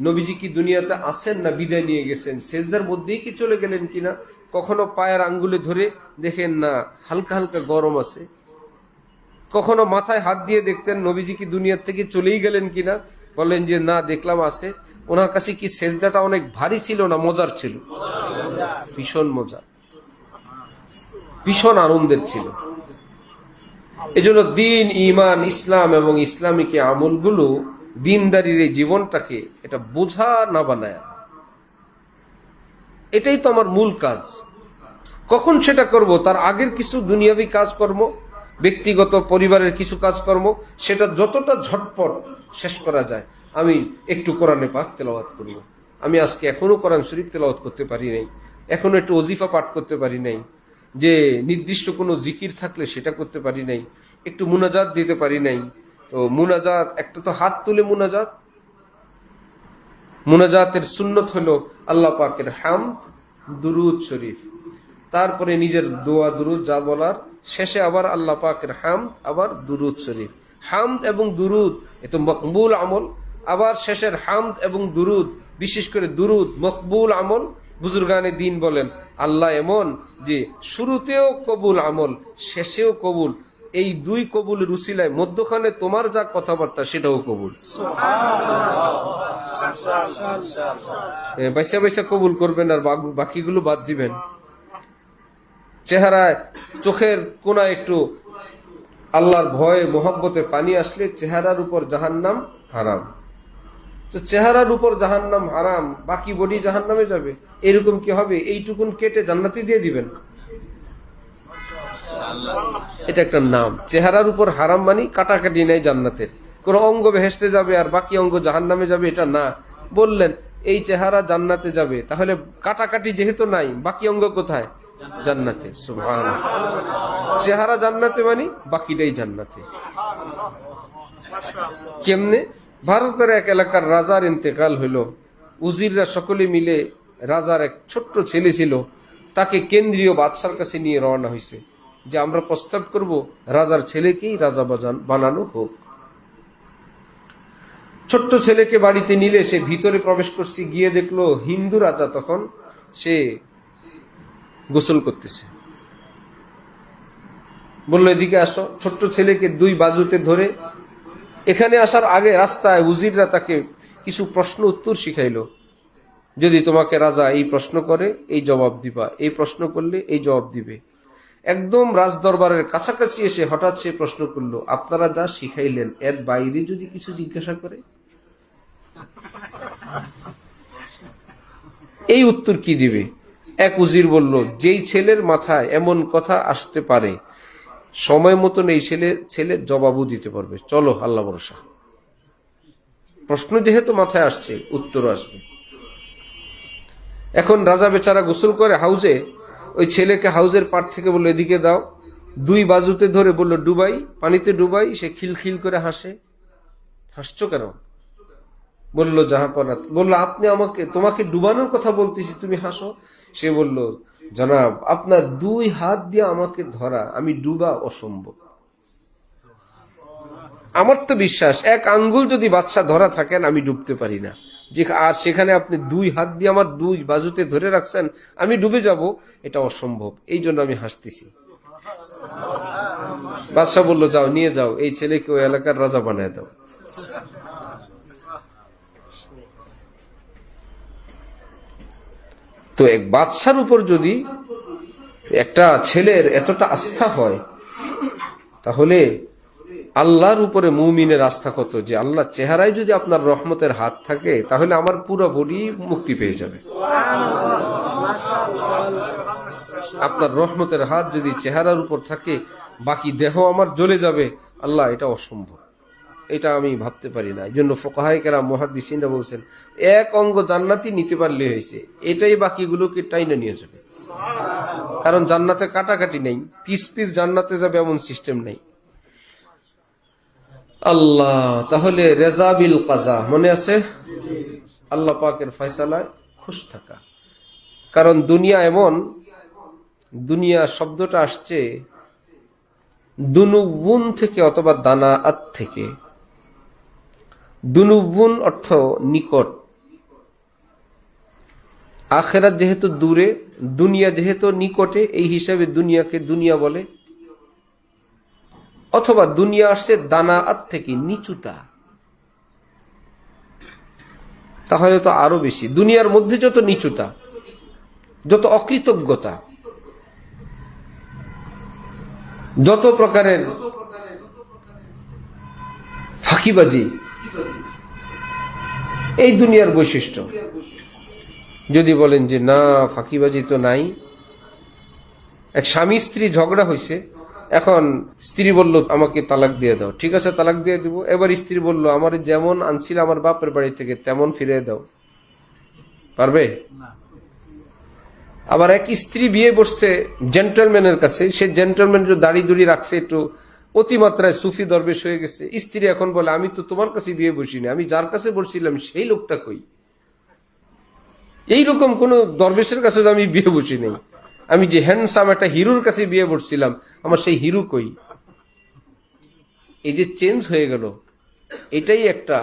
নবীজি কি দুনিয়াতে আছেন না বিদায় নিয়ে গেছেন, সেজদার মধ্যেই কি চলে গেলেন কিনা। কখনো পায়ের আঙ্গুলে ধরে দেখেন না হালকা হালকা গরম আছে, কখনো মাথায় হাত দিয়ে দেখতেন নবীজি কি দুনিয়ার থেকে চলেই গেলেন কিনা। বলেন যে না, দেখলাম আছে। ওনার কাছে কি সেজদাটা অনেক ভারী ছিল না মজার ছিল? ভীষণ মজার, ভীষণ আনন্দের ছিল। এজন্য দিন, ঈমান, ইসলাম এবং ইসলামিক আমলগুলো, দিনদারির এই জীবনটাকে এটা বোঝা না বানায়, এটাই তো আমার মূল কাজ। কখন সেটা করব? তার আগের কিছু দুনিয়াবী কাজকর্ম, ব্যক্তিগত পরিবারের কিছু কাজকর্ম, সেটা যতটা ঝটপট শেষ করা যায়। আমি একটু কোরআনে পাক তেলাওয়াত করব। আমি আজকে এখনো কোরআন শরীফ তেলাওয়াত করতে পারি নাই, এখনো একটু ওজিফা পাঠ করতে পারি নাই, যে নির্দিষ্ট কোনো জিকির থাকলে সেটা করতে পারি নাই, একটু মুনাজাত দিতে পারি নাই। তো মুনাজাত, একটা তো হাত তুলে মুনাজাত। মুনাজাতের সুন্নত হলো আল্লাহ পাকের হামদ, দুরুদ শরীফ, তারপরে নিজের দোয়া দুরুদ যা বলার, শেষে আবার আল্লাহ পাকের হামদ, আবার দুরুদ শরীফ। হামদ এবং দুরুদ এ তো মকবুল আমল। আবার শেষের হামদ এবং দুরুদ, বিশেষ করে দুরুদ মকবুল আমল। বুজুর্গানে দিন বলেন, আল্লাহ এমন যে শুরুতেও কবুল আমল, শেষেও কবুল। এই দুই কবুলের উসিলায় মধ্যখানে তোমার যা কথাবার্তা সেটাও কবুল। বাইসা বাইসা কবুল করবেন আর বাকিগুলো বাদ দিবেন। চেহারায়, চোখের কোনায় একটু আল্লাহর ভয়ে মোহব্বতে পানি আসলে চেহারার উপর জাহান্নাম হারাম। তো চেহারার উপর জাহান্নাম হারাম, বাকি বডি জাহান্নামে যাবে, এরকম কি হবে? এইটুকুন কেটে জান্নাতি দিয়ে দিবেন? এটা একটা নাম। চেহারার উপর হারাম মানে কাটাকাটি নেই জান্নাতের, কোন অঙ্গ বেহেশতে যাবে আর বাকি অঙ্গ জাহান্নামে যাবে, এটা না। বললেন এই চেহারা জান্নাতে যাবে, তাহলে কাটাকাটি যেহেতু নাই, বাকি অঙ্গ কোথায়? জান্নাতে। সুবহানাল্লাহ। চেহারা জান্নাতে মানে বাকিটাই জান্নাতে। কেমনে? ভারতের এক এলাকার রাজার ইন্তেকাল হইল। উজিররা সকলে মিলে, রাজার এক ছোট্ট ছেলে ছিল, তাকে কেন্দ্রীয় বাদশার কাছে নিয়ে রওনা হয়েছে যে আমরা প্রস্তাব করব রাজার ছেলেকেই রাজা বানানো হোক। ছোট্ট ছেলেকে বাড়িতে নিলে সে ভিতরে প্রবেশ করছে, গিয়ে দেখলো হিন্দু রাজা তখন সে গোসল করতেছে। বললো এদিকে আসো। ছোট্ট ছেলেকে দুই বাজুতে ধরে এখানে আসার আগে রাস্তায় উজিররা তাকে কিছু প্রশ্ন উত্তর শিখাইল। যদি তোমাকে রাজা এই প্রশ্ন করে এই জবাব দিবা, এই প্রশ্ন করলে এই জবাব দিবে। একদম রাজ দরবারের কাছাকাছি এসে হঠাৎ সে প্রশ্ন করলো, আপনারা যা শিখাইলেন এর বাইরে যদি কিছু জিজ্ঞাসা করে, এই উত্তর কি দিবে? এক উজির বলল, যেই ছেলের মাথায় এমন কথা আসতে পারে সময় মতন এই ছেলে জবাবও দিতে পারবে। চলো, আল্লাহ ভরসা। প্রশ্ন যেহেতু মাথায় আসছে, উত্তর আসবে। এখন রাজা বেচারা গোসল করে হাউজে, ওই ছেলেকে হাউজের পাড় থেকে বললো এদিকে দাও, দুই বাজুতে ধরে বলল ডুবাই, পানিতে ডুবাই। সে খিলখিল করে হাসে। হাসছো কেন? বলল জাহাপনাত, বললো আপনি তোমাকে ডুবানোর কথা বলতেছি, তুমি হাসো। সে বলল, জনাব আপনার দুই হাত দিয়ে আমাকে ধরা, আমি ডুবা অসম্ভব। আমার তো বিশ্বাস এক আঙ্গুল যদি বাদশা ধরা থাকেন আমি ডুবতে পারি না, আর সেখানে আপনি দুই হাত দিয়ে আমার দুই বাজুতে ধরে রাখছেন, আমি ডুবে যাব, এটা অসম্ভব। এই জন্য আমি হাসতেছি। বাদশা বলল, যাও নিয়ে যাও, এই ছেলেকে ওই এলাকার রাজা বানায় দাও। তো এক বাদশার উপর যদি একটা ছেলের এতটা আস্থা হয়, তাহলে আল্লাহর উপরে মুমিনের আস্থা কত, যে আল্লাহ চেহারায় যদি আপনার রহমতের হাত থাকে তাহলে আমার পুরো বডি মুক্তি পেয়ে যাবে। আপনার রহমতের হাত যদি চেহারার উপর থাকে, বাকি দেহ আমার জ্বলে যাবে, আল্লাহ এটা অসম্ভব, এটা আমি ভাবতে পারি না। এই জন্য ফুকাহায়ে কেরাম মুহাদ্দিসিনরা বলছেন, এক অঙ্গ জান্নাতি নিতে পারলে হয়েছে, এটাই বাকিগুলোকে টাইনা নিয়ে যাবে। কারণ জান্নাতে কাটাকাটি নেই, পিস পিস জান্নাতে যাবে এমন সিস্টেম নেই। আল্লাহ, তাহলে রেজা বিল কাজা মনে আছে? আল্লাহ পাকের ফয়সালায় খুশ থাকা। কারণ দুনিয়া এমন, দুনিয়া শব্দটা আসছে দুনুবুন থেকে অথবা দানাআত থেকে। দুনুবুন অর্থ নিকট, আখিরাত যেহেতু দূরে, দুনিয়া যেহেতু নিকটে, এই হিসাবে দুনিয়াকে দুনিয়া বলে। অথবা দুনিয়া আসছে দানাআত থেকে, নিচুতা, তাহলে তো আরো বেশি। দুনিয়ার মধ্যে যত নিচুতা, যত অকৃতজ্ঞতা, যত প্রকারের ফাঁকিবাজি, এই দুনিয়ার বৈশিষ্ট্য। যদি বলেন যে না ফাঁকিবাজি তো নাই, এক স্বামী স্ত্রী ঝগড়া হয়েছে, এখন স্ত্রী বলল আমাকে তালাক দিয়ে দাও, ঠিক আছে তালাক দিয়ে দিব। এবার স্ত্রী বলল আমার যেমন আনছিল আমার বাপের বাড়ি থেকে তেমন ফিরিয়ে দাও, পারবে? আবার এক স্ত্রী বিয়ে বসছে জেন্টলম্যানের কাছে, সে জেন্টলম্যান দাড়ি দুড়ি রাখছে, একটু অতিমাত্রায় সুফি দরবেশ হয়ে গেছে। স্ত্রী এখন বলে আমি তো তোমার কাছে বিয়ে বসিনি, আমি যার কাছে বসছিলাম সেই লোকটা কই? এইরকম কোন দরবেশের কাছে আমি বিয়ে বসি নাই, আমি যে হ্যান্ডসাম একটা হিরোর কাছে বিয়ে বসছিলাম, আমার সেই হিরো কই? এই যে চেঞ্জ হয়ে গেল, এটাই একটা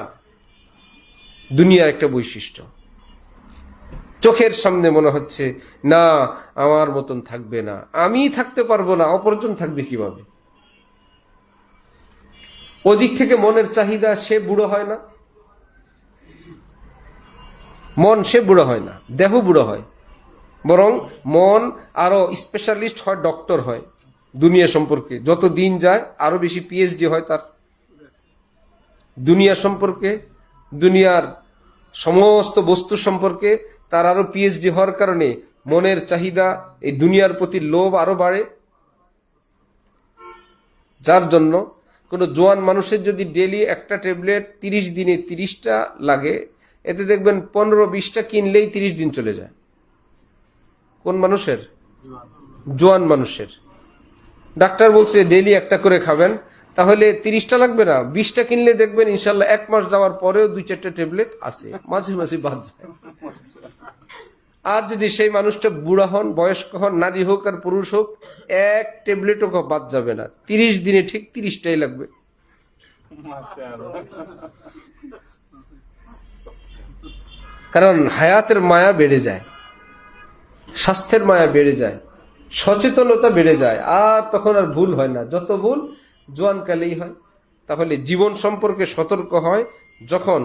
দুনিয়ার একটা বৈশিষ্ট্য। চোখের সামনে মনে হচ্ছে না আমার মতন থাকবে না, আমি থাকতে পারবো না, অপরজন থাকবে কিভাবে? ওদিক থেকে মনের চাহিদা, সে বুড়ো হয় না, মন সে বুড়ো হয় না, দেহ বুড়ো হয়, বরং মন আরো স্পেশালিস্ট হয়, ডক্টর হয় দুনিয়া সম্পর্কে। যত দিন যায় আরো বেশি পিএইচডি হয় তার দুনিয়া সম্পর্কে, দুনিয়ার সমস্ত বস্তু সম্পর্কে তার আরো পিএইচডি হওয়ার কারণে মনের চাহিদা, এই দুনিয়ার প্রতি লোভ আরো বাড়ে। যার জন্য কোনো জোয়ান মানুষের যদি ডেলি একটা ট্যাবলেট 30 দিনে 30টা লাগে, এতে দেখবেন 15-20টা কিনলেই 30 দিন চলে যায়। কোন মানুষের? জোয়ান মানুষের। ডাক্তার বলছে ডেলি একটা করে খাবেন, তাহলে 30টা লাগবে না, 20টা কিনলে দেখবেন ইনশাল্লাহ 1 মাস যাওয়ার পরেও 2-4টা ট্যাবলেট আছে, মাঝে মাঝে বাদ যায়। আর যদি সেই মানুষটা বুড়া হন, বয়স্ক হন, নারী হোক আর পুরুষ হোক, এক ট্যাবলেটও বাদ যাবে না, 30 দিনে ঠিক 30টাই লাগবে। কারণ হায়াতের মায়া বেড়ে যায়, স্বাস্থ্যের মায়া বেড়ে যায়, সচেতনতা বেড়ে যায়, আর তখন আর ভুল হয় না। যত ভুল জোয়ানকালেই হয়। তাহলে জীবন সম্পর্কে সতর্ক হয় যখন,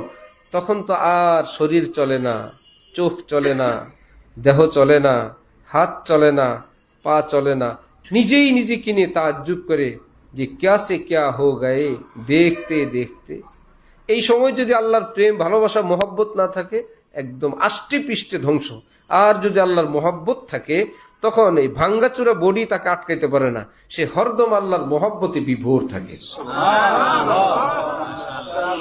তখন তো আর শরীর চলে না, চোখ চলে না, দেহ চলে না, হাত চলে না, পা চলে না, নিজেই নিজেকে নিয়ে তাজ্জুব করে যে ক্যা সে ক্যা হো গায়ে দেখতে দেখতে। এই সময় যদি আল্লাহর প্রেম, ভালোবাসা, মোহাব্বত না থাকে, একদম আষ্টে পৃষ্ঠে ধ্বংস। আর যদি আল্লাহর মোহাব্বত থাকে, তখন এই ভাঙ্গাচুরা বডি তাকে আটকাইতে পারে না, সে হরদম আল্লাহর মোহাব্বতে বিভোর থাকে,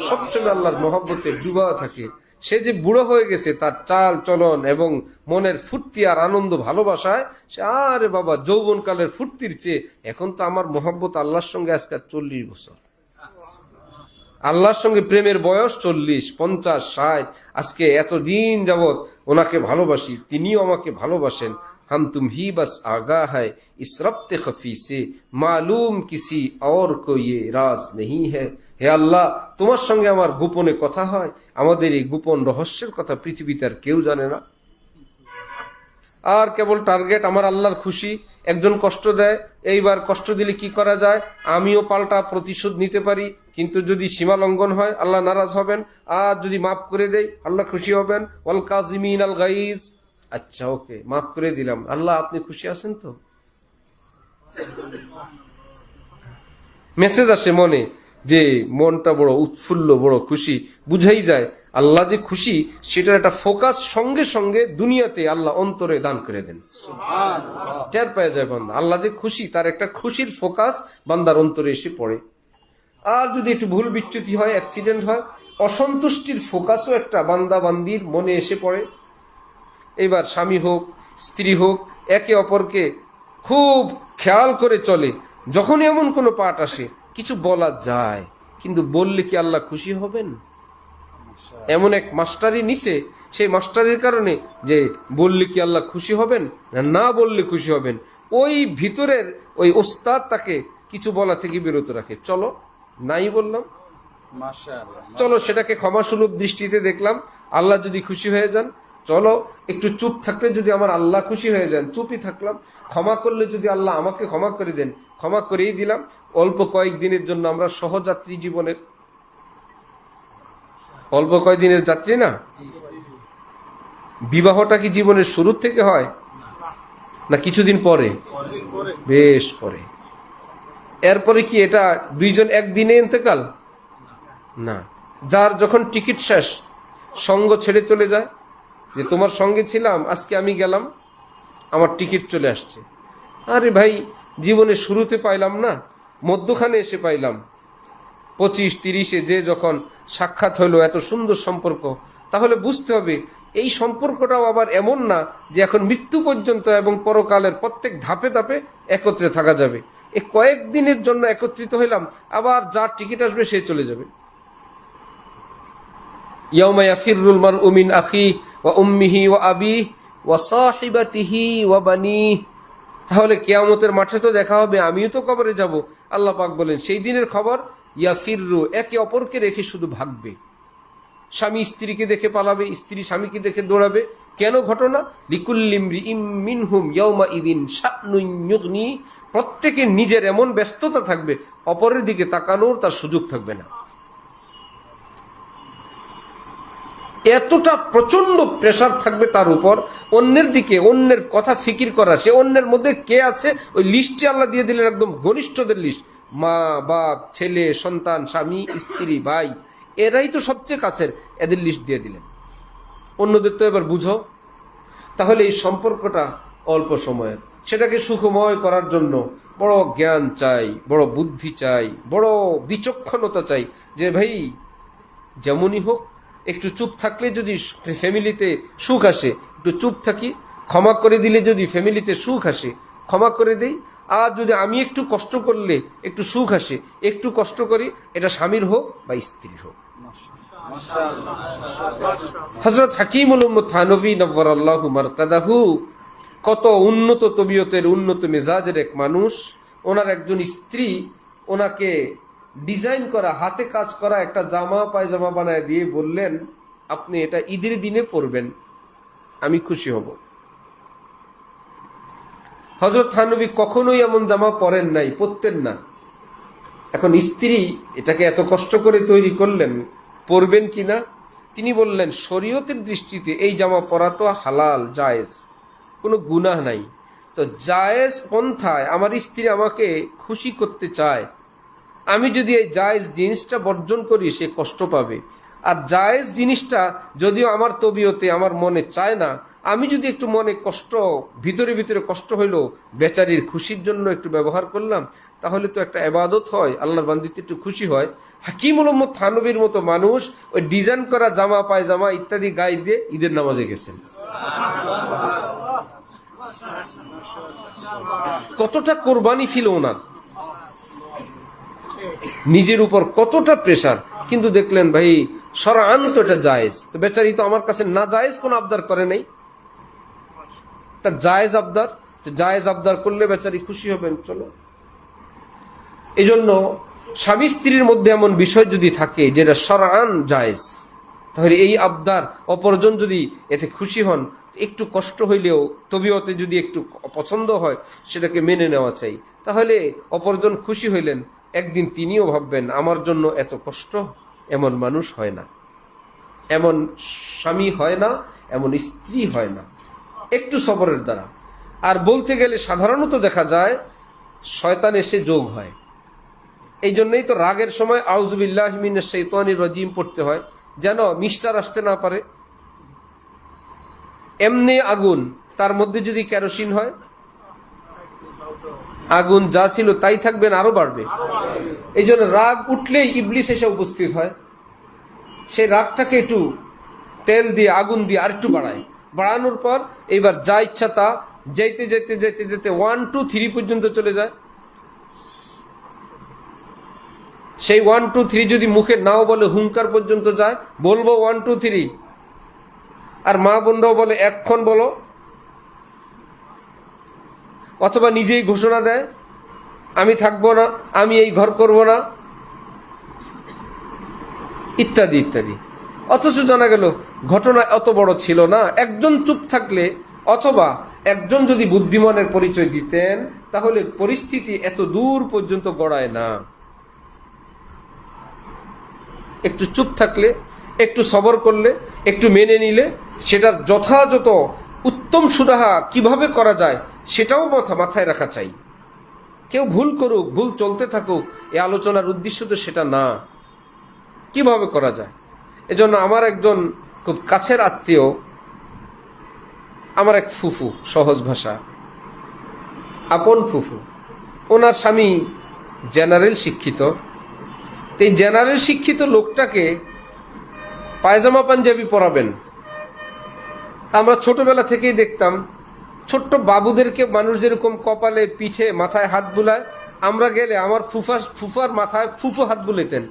সবসময় আল্লাহর মোহাব্বতে ডুবা থাকে। সে যে বুড়ো হয়ে গেছে, তার চাল চলন এবং মনের ফুর্তি আর আনন্দ ভালোবাসায় সে, আরে বাবা, যৌবনকালের ফুর্তির চেয়ে এখন তো আমার মোহাব্বত আল্লাহর সঙ্গে আজকে 40 বছর, আল্লাহর সঙ্গে প্রেমের বয়স 40, 50, 60। আজকে এতদিন যাবৎ ওনাকে ভালোবাসি, তিনিও আমাকে ভালোবাসেন। हम तुम ही बस आगा है इस रब्त खफी से, मालूम किसी और को ये राज नहीं है। হে আল্লাহ, তোমার সঙ্গে আমার গোপনে কথা হয়, আমাদের এই গোপন রহস্যের কথা পৃথিবীতে আর কেউ জানে না। আর কেবল টার্গেট আমার আল্লাহর খুশি। একজন কষ্ট দেয়, এইবার কষ্ট দিলে কি করা যায়, আমিও পাল্টা প্রতিশোধ নিতে পারি, কিন্তু যদি সীমা লঙ্ঘন হয় আল্লাহ নারাজ হবেন, আর যদি মাফ করে দেই আল্লাহ খুশি হবেন। ওয়াল কাযিমিন আল গাইজ, আচ্ছা ওকে মাফ করে দিলাম, আল্লাহ আপনি খুশি আছেন তো? মেসেজ আসে মনে, যে মনটা বড় উৎফুল্ল, বড় খুশি, বুঝাই যায় আল্লাহ যে খুশি, সেটার একটা ফোকাস সঙ্গে সঙ্গে দুনিয়াতে আল্লাহ অন্তরে দান করে দেন। টের পাওয়া যায় বান্দা আল্লাহ যে খুশি, তার একটা খুশির ফোকাস বান্দার অন্তরে এসে পড়ে। আর যদি একটু ভুল বিচ্যুতি হয়, অ্যাক্সিডেন্ট হয়, অসন্তুষ্টির ফোকাসও একটা বান্দা বান্দির মনে এসে পড়ে। এবার স্বামী হোক, স্ত্রী হোক, একে অপরকে খুব খেয়াল করে চলে। যখনই এমন কোনো পাঠ আসে, কিছু বলা যায়, কিন্তু বললে কি আল্লাহ খুশি হবেন? এমন এক মাস্টারি নিচে, সেই মাস্টারির কারণে যে বললে কি আল্লাহ খুশি হবেন, না বললে খুশি হবেন, ওই ভিতরের ওই ওস্তাদ তাকে কিছু বলা থেকে বিরত রাখে। চলো নাই বললাম, চলো সেটাকে ক্ষমাসুলভ দৃষ্টিতে দেখলাম, আল্লাহ যদি খুশি হয়ে যান, চলো একটু চুপ থাকলে যদি আমার আল্লাহ খুশি হয়ে যান, চুপই থাকলাম। ক্ষমা করলে যদি আল্লাহ আমাকে ক্ষমা করে দেন, ক্ষমা করেই দিলাম। অল্প কয়েকদিনের জন্য আমরা সহযাত্রী জীবনের, অল্প কয়েকদিনের যাত্রী না। বিবাহটা কি জীবনের শুরুর থেকে হয় না কিছুদিন পরে? বেশ পরে। এরপরে কি এটা দুইজন একদিনে ইন্তেকাল না। যার যখন টিকিট শেষ, সঙ্গ ছেড়ে চলে যায়, যে তোমার সঙ্গে ছিলাম, আজকে আমি গেলাম, আমার টিকিট চলে আসছে। আরে ভাই, জীবনের শুরুতে পাইলাম না, মধ্যখানে এসে পাইলাম। 25-30-এ যে যখন সাক্ষাৎ হলো, এত সুন্দর সম্পর্ক, তাহলে বুঝতে হবে এই সম্পর্কটাও আবার এমন না যে এখন মৃত্যু পর্যন্ত এবং পরকালের প্রত্যেক ধাপে ধাপে একত্রে থাকা যাবে। এই কয়েকদিনের জন্য একত্রিত হইলাম, আবার যার টিকিট আসবে সে চলে যাবে। ইয়াউমা ইয়াফিরুল মারউ মিন আখিহি ওয়া উম্মিহি ওয়া আবিহি ওয়া সাহিবাতিহি ওয়া বানিহি। তাহলে কিয়ামতের মাঠে তো দেখা হবে, আমিও তো কবরে যাব। আল্লাহ পাক বলেন সেই দিনের খবর, ইয়াফিরু, একে অপরকে রেখে শুধু ভাগবে। স্বামী স্ত্রীকে দেখে পালাবে, স্ত্রী স্বামীকে দেখে দৌড়াবে। কেন ঘটনা? লিকুল্লি ইমরিইম মিনহুম ইয়াউমা ইদিন শা'নুন ইউগনি। প্রত্যেকের নিজের এমন ব্যস্ততা থাকবে, অপরের দিকে তাকানোর তার সুযোগ থাকবে না। এতটা প্রচন্ড প্রেসার থাকবে তার উপর, অন্যের দিকে, অন্যের কথা ফিকির করা। সে অন্যের মধ্যে কে আছে ওই লিস্টে আল্লাহ দিয়ে দিলেন, একদম ঘনিষ্ঠদের লিস্ট। মা, বাপ, ছেলে, সন্তান, স্বামী, স্ত্রী, ভাই, এরাই তো সবচেয়ে কাছের, এদের লিস্ট দিয়ে দিলেন। অন্যদের তো এবার বুঝো। তাহলে এই সম্পর্কটা অল্প সময়ের, সেটাকে সুখময় করার জন্য বড় জ্ঞান চাই, বড় বুদ্ধি চাই, বড় বিচক্ষণতা চাই। যে ভাই যেমনই হোক, একটু চুপ থাকলে যদি ফ্যামিলিতে সুখ আসে, একটু চুপ থাকি। ক্ষমা করে দিলে যদি ফ্যামিলিতে সুখ আসে, ক্ষমা করে দেই। আর যদি আমি একটু কষ্ট করলে একটু সুখ আসে, একটু কষ্ট করি, এটা স্বামীর হোক বা স্ত্রীর হোক। হযরত হাকিমুল উম্মত থানভী নওয়ারাল্লাহু মারকাদাহু কত উন্নত তবিয়তের, উন্নত মেজাজের এক মানুষ। ওনার একজন স্ত্রী ওনাকে ডিজাইন করা, হাতে কাজ করা একটা জামা পায়জামা বানায় দিয়ে বললেন, আপনি এটা ঈদের দিনে পরবেন, আমি খুশি হব। হযরত থানভী কখনোই এমন জামা পরেন নাই, পরতেন না। এখন স্ত্রী এটাকে এত কষ্ট করে তৈরি করলেন, পরবেন কিনা। তিনি বললেন, শরীয়তের দৃষ্টিতে এই জামা পরা তো হালাল, জায়েজ, কোনো গুনাহ নাই। তো জায়েজ পন্থায় আমার স্ত্রী আমাকে খুশি করতে চায়, আমি যদি এই জায়েজ জিনিসটা বর্জন করি সে কষ্ট পাবে। আর জায়েজ জিনিসটা যদিও আমার তবিয়তে আমার মনে চায় না, আমি যদি একটু মনে কষ্ট, ভিতরে ভিতরে কষ্ট হইলো, বেচারির খুশির জন্য একটু ব্যবহার করলাম, তাহলে তো একটা ইবাদত হয়, আল্লাহর বান্দিতে একটু খুশি হয়। হাকিমুল উম্মত থানবীর মতো মানুষ ওই ডিজাইন করা জামা পায়জামা ইত্যাদি গায়ে দিয়ে ঈদের নামাজে গেছেন। কতটা কোরবানি ছিল ওনার, নিজের উপর কতটা প্রেসার, কিন্তু দেখলেন ভাই শরআন তো এটা জায়েজ। তো বেচারি তো আমার কাছে না জায়েজ কোন আবদার করে নাই, এটা জায়েজ আবদার। জায়েজ আবদার করলে বেচারি খুশি হবেন। চলো, এই জন্য স্বামী স্ত্রীর মধ্যে এমন বিষয় যদি থাকে যেটা শরআন জায়েজ, তাহলে এই আবদার অপরজন যদি এতে খুশি হন, একটু কষ্ট হইলেও তবিয়তে যদি একটু পছন্দ হয় সেটাকে মেনে নেওয়া চাই। তাহলে অপরজন খুশি হইলেন, একদিন তিনিও ভাববেন আমার জন্য এত কষ্ট। এমন মানুষ হয় না, এমন স্বামী হয় না, এমন স্ত্রী হয় না, একটু সবরের দ্বারা। আর বলতে গেলে সাধারণত দেখা যায় শয়তান এসে যোগ হয়। এই জন্যই তো রাগের সময় আউযুবিল্লাহি মিনাশ শাইতানির রাজিম পড়তে হয়, যেন মিস্টার আসতে না পারে। এমনি আগুন, তার মধ্যে যদি কেরোসিন হয়, আগুন যা ছিল তাই থাকবেন, আরো বাড়বে। এই জন্য রাগ উঠলেই ইবলিস এসে উপস্থিত হয়, সেই রাগটাকে একটু তেল দিয়ে আগুন দিয়ে আর একটু বাড়ায়, বাড়ানোর পর এইবার যা ইচ্ছা তা যেতে যেতে যেতে যেতে 1 2 3 পর্যন্ত চলে যায়। সেই 1 2 3 যদি মুখে নাও বলে হুঙ্কার পর্যন্ত যায়, বলবো 1 2 3, আর মা বোনরাও বলে এক্ষণ বলো, অথবা নিজেই ঘোষণা দেয় আমি থাকবো না, আমি এই ঘর করব না, ইত্যাদি ইত্যাদি। অথচ জানা গেল ঘটনা অত বড় ছিল না। একজন চুপ থাকলে অথবা একজন যদি বুদ্ধিমানের পরিচয় দিতেন, তাহলে পরিস্থিতি এত দূর পর্যন্ত গড়ায় না। একটু চুপ থাকলে, একটু সবর করলে, একটু মেনে নিলে, সেটার যথাযথ উত্তম সুরাহা কিভাবে করা যায় সেটাও মাথায় রাখা চাই। কেউ ভুল করুক, ভুল চলতে থাকুক, এই আলোচনার উদ্দেশ্য তো সেটা না, কিভাবে করা যায়। এজন্য আমার একজন খুব কাছের আত্মীয়, আমার এক ফুফু, সহজ ভাষা আপন ফুফু, ওনার স্বামী জেনারেল শিক্ষিত। এই জেনারেল শিক্ষিত লোকটাকে পায়জামা পাঞ্জাবি পরাবেন। আমরা ছোটবেলা থেকেই দেখতাম ছোট্ট বাবুদেরকে মানুষ যেরকম কপালে, পিঠে, মাথায় হাত বুলায়, আমরা গেলে আমার ফুফার মাথায় ফুফু হাত বুলাইতেন।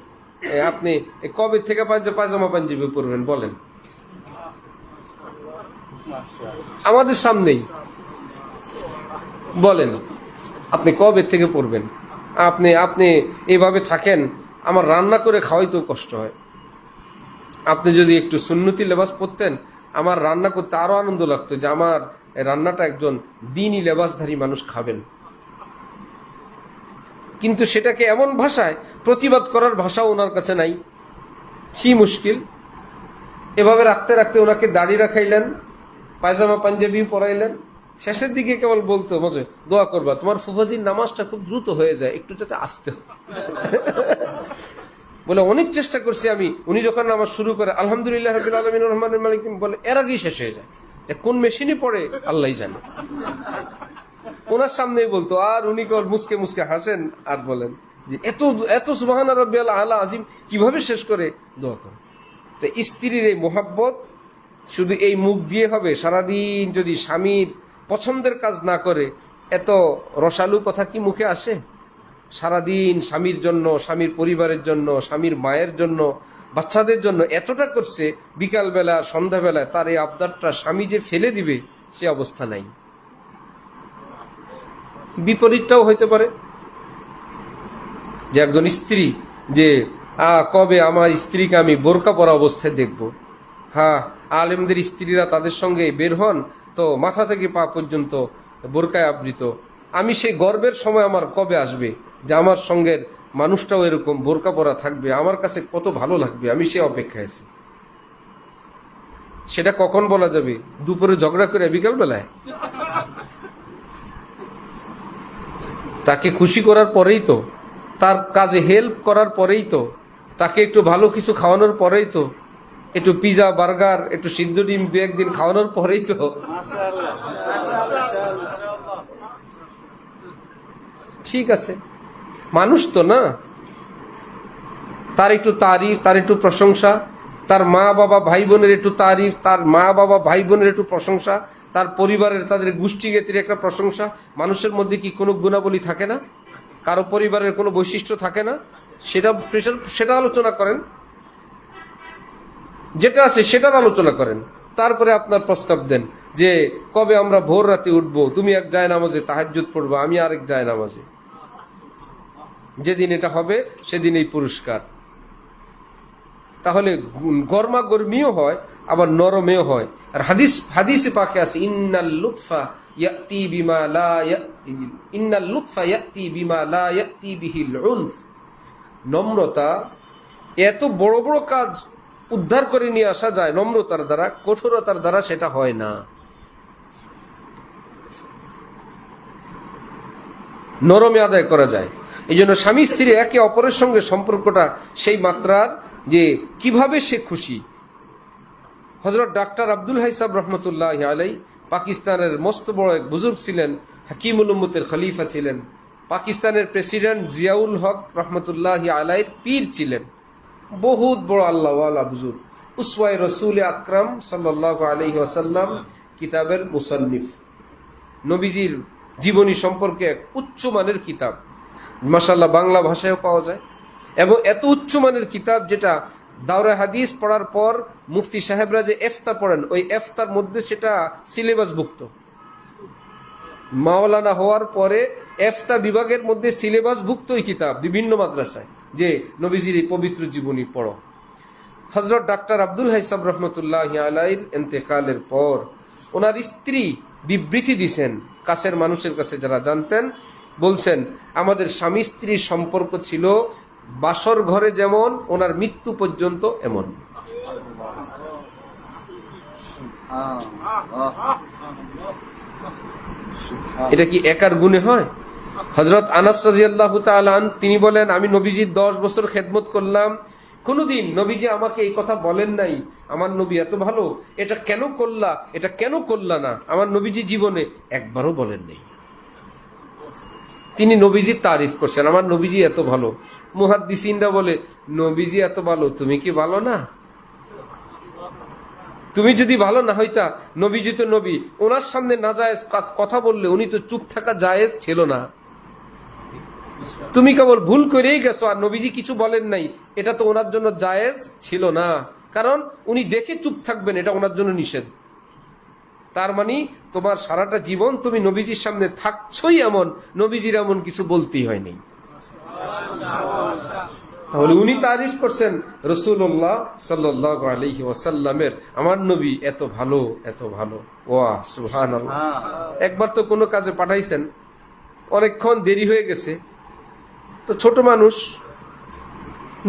আপনি কবে থেকে পায়জামা পাঞ্জাবি পরবেন বলেন? আমাদের সামনেই বলেন আপনি কবে থেকে পরবেন? আপনি আপনি এইভাবে থাকেন, আমার রান্না করে খাওয়াই তো কষ্ট হয়। আপনি যদি একটু সুন্নতি লেবাস পরতেন, আমার রান্না করতে আরো আনন্দ লাগতো, যে আমার রান্নাটা একজন দ্বীনি লেবাসধারী মানুষ খাবেন। কিন্তু সেটাকে এমন ভাষায় প্রতিবাদ করার ভাষা ওনার কাছে নাই। কি মুশকিল! এভাবে রাখতে রাখতে ওনাকে দাড়ি রাখাইলেন, পায়জামা পাঞ্জাবি পরাইলেন। শেষের দিকে কেবল বলতো, মজে দোয়া করবা তোমার ফুফাজির নামাজটা খুব দ্রুত হয়ে যায়, একটু যাতে আসতে হয়। বলে অনেক চেষ্টা করছি আমি। উনি যখন নামাজ শুরু করে আলহামদুলিল্লাহ রাব্বিল আলামিন রহমানির মালিক বলে, এর আগেই শেষ হয়ে যায়। কোন মেশিনে পড়ে আল্লাহই জানে। ওনার সামনেই বলতো, আর উনি কেবল মুসকে মুসকে হাসেন আর বলেন যে এত এত সুবহান রাব্বিয়াল আলা আজিম কিভাবে শেষ করে দোয়া করে। তো স্ত্রীর এই মোহাব্বত শুধু এই মুখ দিয়ে হবে? সারাদিন যদি স্বামীর পছন্দের কাজ না করে, এত রসালু কথা কি মুখে আসে? সারাদিন স্বামীর জন্য, স্বামীর পরিবারের জন্য, স্বামীর মায়ের জন্য, বাচ্চাদের জন্য এতটা করছে, বিকালবেলা সন্ধ্যাবেলায় তার এই আবদারটা স্বামী যে ফেলে দিবে সে অবস্থা নাই। বিপরীতটাও হইতে পারে, যে একজন স্ত্রী যে কবে আমার স্ত্রীকে আমি বোরকা পরা অবস্থায় দেখব। হ্যাঁ, আলেমদের স্ত্রীরা তাদের সঙ্গে বের হন তো মাথা থেকে পা পর্যন্ত বোরকায় আবৃত। আমি সেই গর্বের সময় আমার কবে আসবে যে আমার সঙ্গের মানুষটাও এরকম বোরকা পরা থাকবে, আমার কাছে কত ভালো লাগবে, আমি সে অপেক্ষায় আছি। সেটা কখন বলা যাবে? দুপুরে ঝগড়া করে বিকাল বেলায়? তাকে খুশি করার পরেই তো, তার কাজে হেল্প করার পরেই তো, তাকে একটু ভালো কিছু খাওয়ানোর পরেই তো, একটু পিজা বার্গার একটু সিদ্ধ ডিম দু একদিন খাওয়ানোর পরেই তো। ঠিক আছে, মানুষ তো না, তার একটু তারিফ, তার একটু প্রশংসা, তার মা বাবা ভাই বোনের একটু তারিফ, তার মা বাবা ভাই বোনের একটু প্রশংসা, তার পরিবারের তাদের গোষ্ঠীগতির একটা প্রশংসা। মানুষের মধ্যে কি কোনো গুণাবলী থাকে না? কারো পরিবারের কোনো বৈশিষ্ট্য থাকে না? সেটা আলোচনা করেন, যেটা আছে সেটার আলোচনা করেন। তারপরে আপনার প্রস্তাব দেন যে কবে আমরা ভোর রাতে উঠবো, তুমি এক জায়নামাজে তাহাজ্জুদ পড়বা, আমি আরেক জায়নামাজে। যেদিন এটা হবে সেদিন এই পুরস্কার। তাহলে গরমা গরমিও হয়, আবার নরমেও হয়। আর হাদিসে পাকে আছে ইন্নাল লুতফা ইয়াতি বিমা লা ইয়াতি বিহিল উনফ। নম্রতা এত বড় বড় কাজ উদ্ধার করে নিয়ে আসা যায় নম্রতার দ্বারা, কঠোরতার দ্বারা সেটা হয় না। নরমে আদায় করা যায়। এই জন্য স্বামী স্ত্রী একে অপরের সঙ্গে সম্পর্কটা সেই মাত্রার যে কিভাবে সে খুশি। হযরত ডাক্তার আব্দুল হাই সাহেব রহমতুল্লাহ আলাই পাকিস্তানের মস্ত বড় এক বুজুর্গ ছিলেন, হাকিমুল উম্মতের খলিফা ছিলেন, পাকিস্তানের প্রেসিডেন্ট জিয়াউল হক রহমতুল্লাহ আলাইর পীর ছিলেন, বহুত বড় আল্লাহওয়ালা বুজুর্গ, উসওয়ায়ে রাসূল আকরাম সাল্লাল্লাহু আলাইহি ওয়াসাল্লাম কিতাবের মুসান্নিফ। নবীজির জীবনী সম্পর্কে এক উচ্চমানের কিতাব, মাশাআল্লাহ বাংলা ভাষায়ও পাওয়া যায়। এবং এত উচ্চমানের কিতাব যেটা দাওরা হাদিস পড়ার পর মুফতি সাহেবরা যে এফতা পড়েন, ওই এফতার মধ্যে সেটা সিলেবাসভুক্ত। মাওলানা হওয়ার পরে এফতা বিভাগের মধ্যে সিলেবাসভুক্ত এই কিতাব বিভিন্ন মাদ্রাসায়, যে নবীজির এই পবিত্র জীবনী পড়ো। হযরত ডাক্তার আব্দুল হাই সাহেব রহমতুল্লাহ আলাইহির ইন্তেকালের পর ওনার স্ত্রী বিবৃতি দিছেন, কাছের মানুষের কাছে যারা জানতেন, বলছেন আমাদের স্বামী স্ত্রীর সম্পর্ক ছিল বাসর ঘরে যেমন, ওনার মৃত্যু পর্যন্ত এমন। এটা কি একার গুণে হয়? হযরত আনাস রাদিয়াল্লাহু তাআলা তিনি বলেন, আমি নবীজির 10 বছর খেদমত করলাম, কোনদিন নবীজি আমাকে এই কথা বলেন নাই আমার নবী এত ভালো, এটা কেন করলা, এটা কেন করলা না, আমার নবীজি জীবনে একবারও বলেন নাই। তিনি নবীজির তারিফ করছেন, আমার নবীজি এত ভালো। মুহাদ্দিসিনরা বলে, নবীজি এত ভালো, তুমি কি ভালো না? তুমি যদি ভালো না হইতা, নবীজি তো নবী, ওনার সামনে নাজায়েজ কথা বললে উনি তো চুপ থাকা জায়েজ ছিল না। তুমি কেবল ভুল করেই গেছো, আর নবীজি কিছু বলেন নাই, এটা তো ওনার জন্য জায়েজ ছিল না, কারণ উনি দেখে চুপ থাকবেন এটা ওনার জন্য নিষেধ। তার মানে তোমার সারাটা জীবন তুমি নবীজির সামনে থাকছই এমন, নবীজির এমন কিছু বলতেই হয়নি। তাহলে উনি তারিফ করছেন রাসূলুল্লাহ সাল্লাল্লাহু আলাইহি ওয়াসাল্লামের, আমার নবী এত ভালো, এত ভালো। ওয়াহ সুবহানাল্লাহ। একবার তো কোনো কাজে পাঠাইছেন, অনেকক্ষণ দেরি হয়ে গেছে, তো ছোট মানুষ,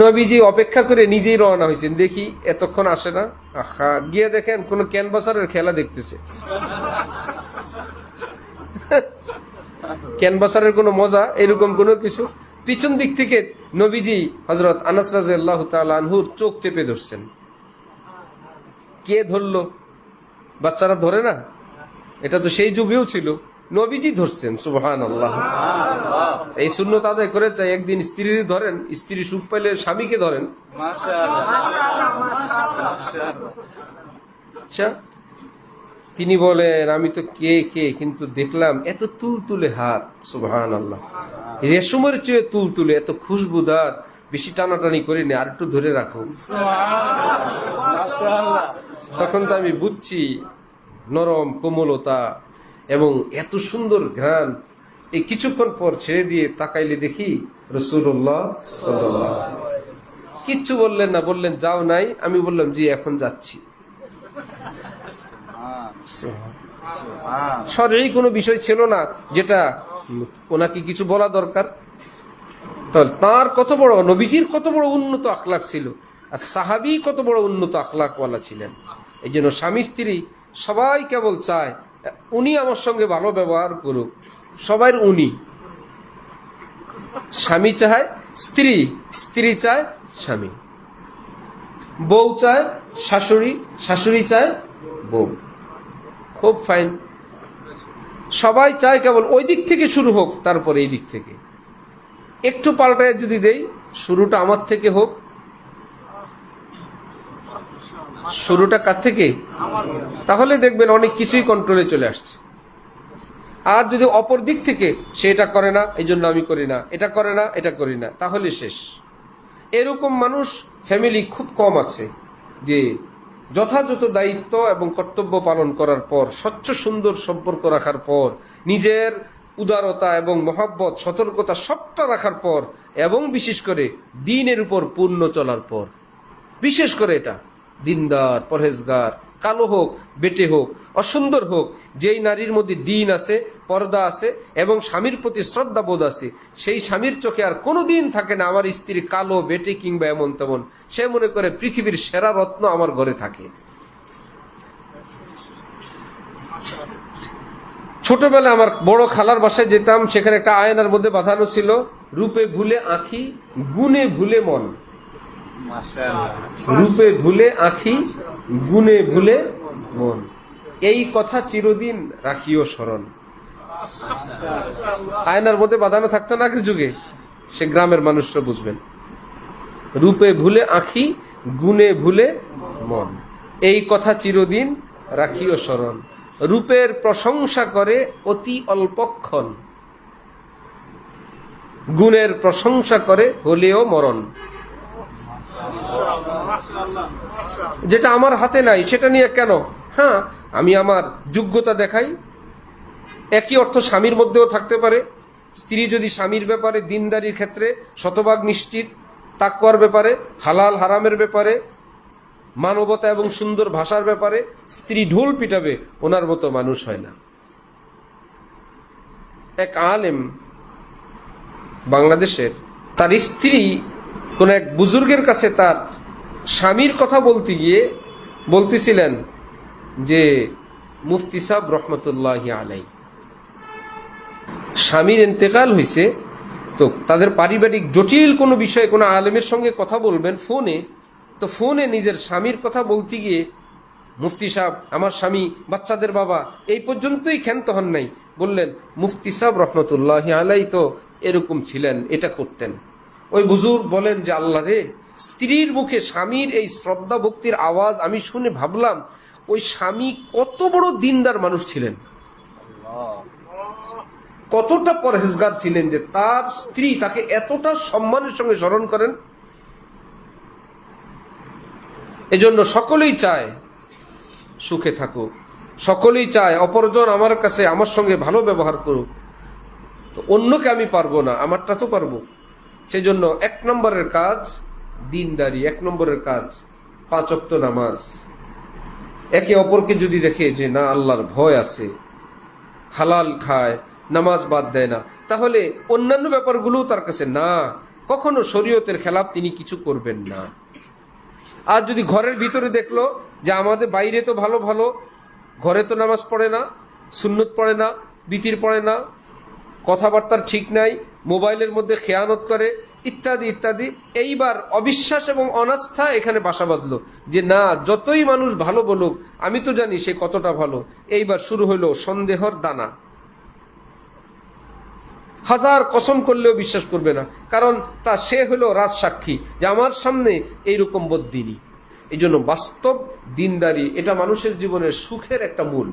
নবীজি অপেক্ষা করে নিজেই রওনা হয়েছেন, দেখি এতক্ষণ আসে না, আহা, গিয়ে দেখেন কোন ক্যানভাসারের খেলা দেখতেছে। ক্যানভাসারের কোনো মজা এরকম কোনো কিছু। পিছন দিক থেকে নবীজি হযরত আনাস রাদিয়াল্লাহু তাআলা আনহুর চোখ চেপে ধরছেন। কে ধরলো? বাচ্চারা ধরে না, এটা তো সেই যুগেও ছিল, নবীজি ধরছেন। সুবহানাল্লাহ। এই সুন্নত আদায় করে চাই, একদিন স্ত্রীর ধরেন, স্ত্রী সুখ পাইলে স্বামীকে ধরেন। আচ্ছা, তিনি বলেন আমি তো কে কিন্তু দেখলাম এত তুলতুলে হাত, সুবহানাল্লাহ, রেশমের চেয়ে তুলতুলে, এত খুশবুদার, বেশি টানাটানি করিনি, আর একটু ধরে রাখো। তখন তো আমি বুঝছি নরম কোমলতা এবং এত সুন্দর ঘ্রাণ। এই কিছুক্ষণ পর ছেড়ে দিয়ে তাকাইলে দেখি রাসূলুল্লাহ সাল্লাল্লাহু আলাইহি ওয়াসাল্লাম। কিচ্ছু বললেন না, বললেন যাও নাই? আমি বললাম জি এখন যাচ্ছি। শরীরে কোনো বিষয় ছিল না যেটা ওনাকে কিছু বলা দরকার। তাহলে তার কত বড়, নবীজির কত বড় উন্নত আখলাক ছিল, আর সাহাবী কত বড় উন্নত আখলাকওয়ালা ছিলেন। এই জন্য স্বামী স্ত্রী সবাই কেবল চায় উনি আমার সঙ্গে ভালো ব্যবহার করুক, সবার উনি। স্বামী চায় স্ত্রী, স্ত্রী চায় স্বামী, বউ চায় শাশুড়ি, শাশুড়ি চায় বউ। খুব ফাইন। সবাই চায় কেবল ওই দিক থেকে শুরু হোক, তারপরে এই দিক থেকে একটু পাল্টায় যদি দেই, শুরুটা আমার থেকে হোক। শুরুটা কার থেকে? তাহলে দেখবেন অনেক কিছুই কন্ট্রোলে চলে আসছে। আর যদি অপর দিক থেকে সে এটা করে না এই জন্য আমি করি না, এটা করে না এটা করি না, তাহলে শেষ। এরকম মানুষ ফ্যামিলি খুব কম আছে যে যথাযথ দায়িত্ব এবং কর্তব্য পালন করার পর, স্বচ্ছ সুন্দর সম্পর্ক রাখার পর, নিজের উদারতা এবং মহব্বত সতর্কতা সবটা রাখার পর, এবং বিশেষ করে দ্বীনের উপর পূর্ণ চলার পর, বিশেষ করে এটা দিনদার পরহেজগার, কালো হোক বেটে হোক অসুন্দর হোক, যেই নারীর মধ্যে দ্বীন আছে, পর্দা আছে এবং স্বামীর প্রতি শ্রদ্ধাবোধ আছে, সেই স্বামীর চোখে আর কোনো দিন থাকে না আমার স্ত্রী কালো বেটে কিংবা এমন তেমন। সে মনে করে পৃথিবীর সেরা রত্ন আমার ঘরে থাকে। ছোটবেলায় আমার বড় খালার বাসায় যেতাম, সেখানে একটা আয়নার মধ্যে বাঁধানো ছিল, রূপে ভুলে আঁখি গুণে ভুলে মন। রূপে ভুলে আঁখি গুণে ভুলে মন, এই কথা চিরদিন রাখিও স্মরণ। আয়নার মধ্যে বাঁধানো থাকতো না আগের যুগে, সে গ্রামের মানুষরা বুঝবেন। রূপে ভুলে আঁখি গুণে ভুলে মন, এই কথা চিরদিন রাখিও স্মরণ। রূপের প্রশংসা করে অতি অল্পক্ষণ, গুণের প্রশংসা করে হলেও মরণ। যেটা আমার হাতে নাই সেটা নিয়ে কেন? হ্যাঁ, আমি আমার যোগ্যতা দেখাই। একই অর্থ স্বামীর মধ্যেও থাকতে পারে। স্ত্রী যদি স্বামীর ব্যাপারে দিনদারির ক্ষেত্রে শতভাগ নিশ্চিত, তাকওয়ার ব্যাপারে, হালাল হারামের ব্যাপারে, মানবতা এবং সুন্দর ভাষার ব্যাপারে স্ত্রী ঢোল পিটাবে, ওনার মতো মানুষ হয় না। এক আলেম বাংলাদেশের, তার স্ত্রী কোন এক বুজুর্গের কাছে তার স্বামীর কথা বলতে গিয়ে বলতেছিলেন যে মুফতি সাহেব রহমতুল্লাহি আলাই, স্বামীর ইন্তেকাল হয়েছে, তো তাদের পারিবারিক জটিল কোনো বিষয়ে কোনো আলেমের সঙ্গে কথা বলবেন ফোনে, তো ফোনে নিজের স্বামীর কথা বলতে গিয়ে মুফতি সাহেব, আমার স্বামী, বাচ্চাদের বাবা, এই পর্যন্তই ক্ষান্ত হন নাই। বললেন মুফতি সাহেব রহমতুল্লাহি আলাই তো এরকম ছিলেন, এটা করতেন। ওই বুজুর্গ বলেন যে আল্লাহ রে, স্ত্রীর মুখে স্বামীর এই শ্রদ্ধা ভক্তির আওয়াজ আমি শুনে ভাবলাম ওই স্বামী কত বড় দিনদার মানুষ ছিলেন, কতটা পরহেজগার ছিলেন যে তার স্ত্রী তাকে এতটা সম্মানের সঙ্গে স্মরণ করেন। এজন্য সকলেই চায় সুখে থাকুক, সকলেই চায় অপরজন আমার কাছে আমার সঙ্গে ভালো ব্যবহার করুক। তো অন্যকে আমি পারবো না, আমারটা তো পারবো। সেজন্য এক নম্বরের কাজ দিনদারি, এক নম্বরের কাজ 5 ওয়াক্ত নামাজ। একে অপরকে যদি দেখে যে না আল্লাহর ভয় আছে, হালাল খায়, নামাজ বাদ দেয় না, তাহলে অন্যান্য ব্যাপারগুলো তার কাছে না, কখনো শরীয়তের খেলাফ তিনি কিছু করবেন না। আর যদি ঘরের ভিতরে দেখলো যে আমাদের বাইরে তো ভালো ভালো, ঘরে তো নামাজ পড়ে না, সুন্নত পড়ে না, বিতির পড়ে না, কথাবার্তার ঠিক নাই, মোবাইলের মধ্যে খেয়ানত করে, ইত্যাদি ইত্যাদি, এইবার অবিশ্বাস এবং অনাস্থা এখানে বাসা বাঁধলো যে না, যতই মানুষ ভালো বলুক আমি তো জানি সে কতটা ভালো। এইবার শুরু হলো সন্দেহর দানা। হাজার কসম করলেও বিশ্বাস করবে না, কারণ তা সে হলো রাজসাক্ষী যে আমার সামনে এইরকম বদ্দিনী। এই জন্য বাস্তব দিনদারি এটা মানুষের জীবনের সুখের একটা মূল।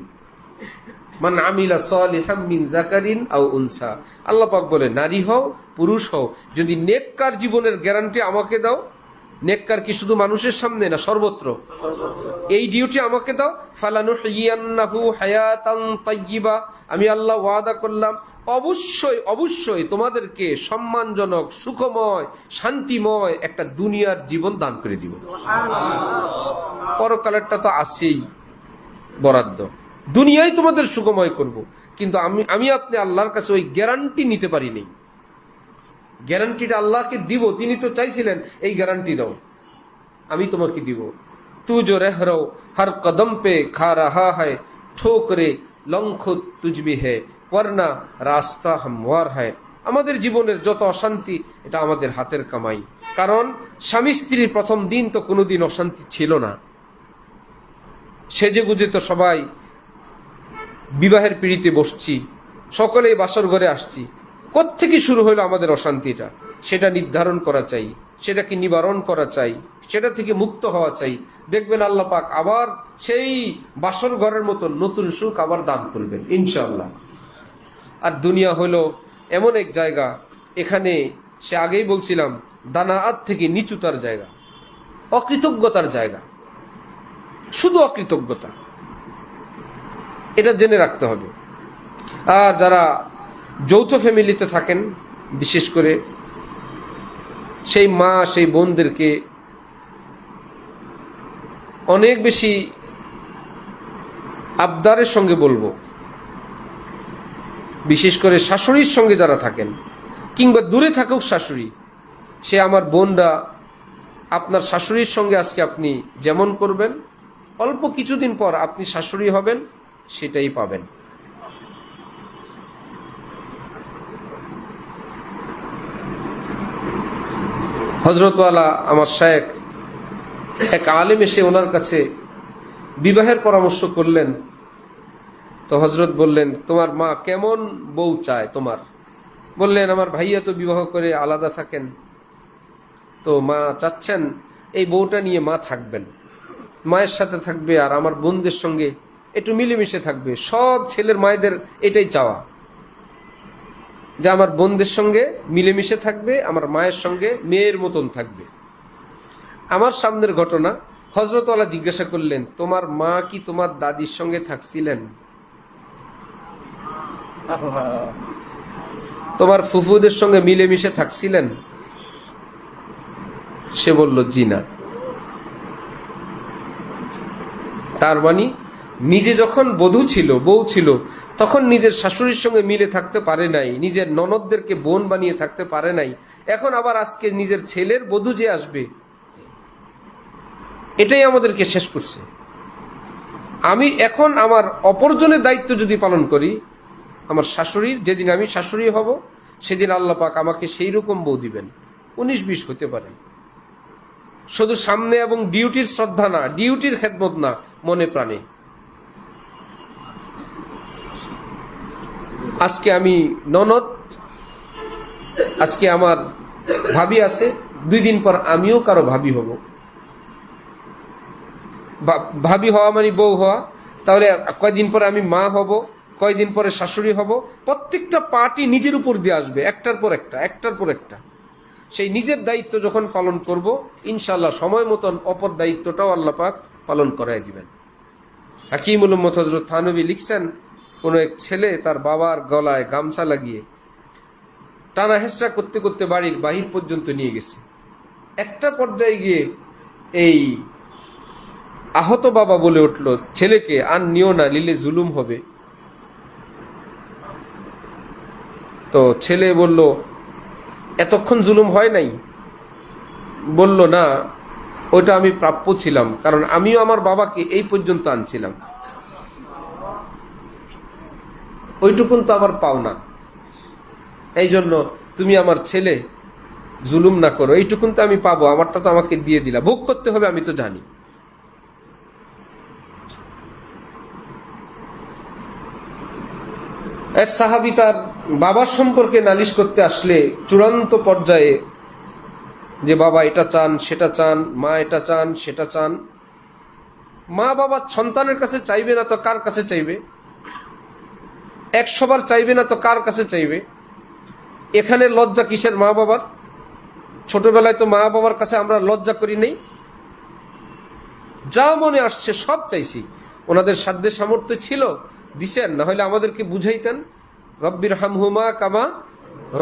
মান আমিলা সালিহাম মিন যাকারিন আও উনসা, আল্লাহ পাক বলে নারী হও পুরুষ হও, যদি নেককার জীবনের গ্যারান্টি আমাকে দাও, নেককার কি শুধু মানুষের সামনে না সর্বত্র, এই ডিউটি আমাকে দাও, ফালানুহিয়ান্নাহু হায়াতান তাইয়্যিবা, আমি আল্লাহ ওয়াদা করলাম অবশ্যই অবশ্যই তোমাদেরকে সম্মানজনক, সুখময়, শান্তিময় একটা দুনিয়ার জীবন দান করে দিব। পরকালেরটা তো আছেই বরাদ্দ, দুনিয়ায় তোমাদের সুখময় করব, কিন্তু আমি আপনি আল্লাহর কাছে ওই গ্যারান্টি নিতে পারিনি। গ্যারান্টিটা আল্লাহকে দিব, তিনি তো চাইছিলেন এই গ্যারান্টি দাও, আমি তোমাকে দিব। तू जो रहरो हर कदम पे खा रहा है ठोकरे लंघ तुझ भी है वरना रास्ता हमवार है। আমাদের জীবনের যত অশান্তি এটা আমাদের হাতের কামাই। কারণ স্বামী স্ত্রীর প্রথম দিন তো কোনোদিন অশান্তি ছিল না। সেজে গুজে তো সবাই বিবাহের পিঁড়িতে বসছি, সকলেই বাসর ঘরে আসছি। কোত্থেকে শুরু হলো আমাদের অশান্তিটা? সেটা নির্ধারণ করা চাই, সেটাকে নিবারণ করা চাই, সেটা থেকে মুক্ত হওয়া চাই। দেখবেন আল্লাহ পাক আবার সেই বাসর ঘরের মতো নতুন সুখ আবার দান করবেন ইনশাআল্লাহ। আর দুনিয়া হলো এমন এক জায়গা, এখানে সে আগেই বলছিলাম দানাআত থেকে নিচুতার জায়গা, অকৃতজ্ঞতার জায়গা, শুধু অকৃতজ্ঞতা। এটা জেনে রাখতে হবে। আর যারা যৌথ ফ্যামিলিতে থাকেন, বিশেষ করে সেই মা সেই বোনদেরকে অনেক বেশি আবদারের সঙ্গে বলবো, বিশেষ করে শাশুড়ির সঙ্গে যারা থাকেন, কিংবা দূরে থাকুক শাশুড়ি, সে আমার বোনরা, আপনার শাশুড়ির সঙ্গে আজকে আপনি যেমন করবেন, অল্প কিছুদিন পর আপনি শাশুড়ি হবেন, সেটাই পাবেন। হযরতওয়ালা আমার শায়েখ এক আলেম এসে ওনার কাছে বিবাহের পরামর্শ করলেন। তো হযরত বললেন, তোমার মা কেমন বউ চায় তোমার? বললেন, আমার ভাইয়া তো বিবাহ করে আলাদা থাকেন, তো মা চাচ্ছেন এই বউটা নিয়ে মা থাকবেন, মায়ের সাথে থাকবে আর আমার বোনদের সঙ্গে একটু মিলেমিশে থাকবে। সব ছেলের মায়েদের এটাই চাওয়া, যে আমার বোনদের সঙ্গে মিলেমিশে থাকবে, আমার মায়ের সঙ্গে মেয়ের মতন থাকবে। আমার সামনের ঘটনা, হযরতওয়ালা জিজ্ঞাসা করলেন, তোমার মা কি তোমার দাদির সঙ্গে থাকছিলেন? তোমার ফুফুদের সঙ্গে মিলেমিশে থাকছিলেন? সে বলল, জি না। তার মানে নিজে যখন বধূ ছিল, বউ ছিল, তখন নিজের শাশুড়ির সঙ্গে মিলে থাকতে পারে নাই, নিজের ননদদেরকে বোন বানিয়ে থাকতে পারে নাই। এখন আবার আজকে নিজের ছেলের বধূ যে আসবে, এটাই আমাদেরকে শেষ করছে। আমি এখন আমার অপরজনের দায়িত্ব যদি পালন করি, আমার শাশুড়ির, যেদিন আমি শাশুড়ি হব সেদিন আল্লাহ পাক আমাকে সেই রকম বউ দিবেন। 19-20 হতে পারে। শুধু সামনে এবং ডিউটির শ্রদ্ধা না, ডিউটির খেদমত না, মনে প্রাণে। আজকে আমি ননদ, আজকে আমার ভাবি আছে, 2 দিন পর আমিও কারো ভাবি হব। ভাবি হওয়া মানে বউ হওয়া, তাহলে কয়দিন পরে আমি মা হব, কয়দিন পরে শাশুড়ি হব। প্রত্যেকটা পার্টি নিজের উপর দিয়ে আসবে, একটার পর একটা, একটার পর একটা। সেই নিজের দায়িত্ব যখন পালন করব, ইনশাআল্লাহ সময় মতন অপর দায়িত্বটাও আল্লাহ পাক পালন করাই দিবেন। হাকিমুল উম্মত হযরত থানভী লিখছেন, কোন এক ছেলে তার বাবার গলায় গামছা লাগিয়ে টানা হেঁচড়া করতে করতে বাড়ির বাহির পর্যন্ত নিয়ে গেছে। একটা পর্যায়ে গিয়ে এই আহত বাবা বলে উঠল ছেলেকে, আর নিও না, নিলে জুলুম হবে। তো ছেলে বলল, এতক্ষণ জুলুম হয় নাই? বলল, না, ওইটা আমি প্রাপ্য ছিলাম, কারণ আমিও আমার বাবাকে এই পর্যন্ত আনছিলাম, ওইটুকুন তো আবার পাও না। এই জন্য তুমি আমার ছেলে, জুলুম না করো, এইটুকুন তো আমি পাবো, আমারটা তো আমাকে দিয়ে দিলা, ভোগ করতে হবে, আমি তো জানি। এক সাহাবী তার বাবার সম্পর্কে নালিশ করতে আসলে চূড়ান্ত পর্যায়ে, যে বাবা এটা চান সেটা চান, মা এটা চান সেটা চান। মা বাবা সন্তানের কাছে চাইবে না তো কার কাছে চাইবে? 100 বার চাইবে না তো কার কাছে চাইবে? এখানে লজ্জা কিসের মা বাবার? ছোটবেলায় তো মা বাবার কাছে আমরা লজ্জা করি নেই, যা মনে আসছে সব চাইছি। ওনাদের সাধ্য সামর্থ্য ছিল, দিছেন, না হলে আমাদেরকে বুঝাইতেন। রব্বির হামহুমা কামা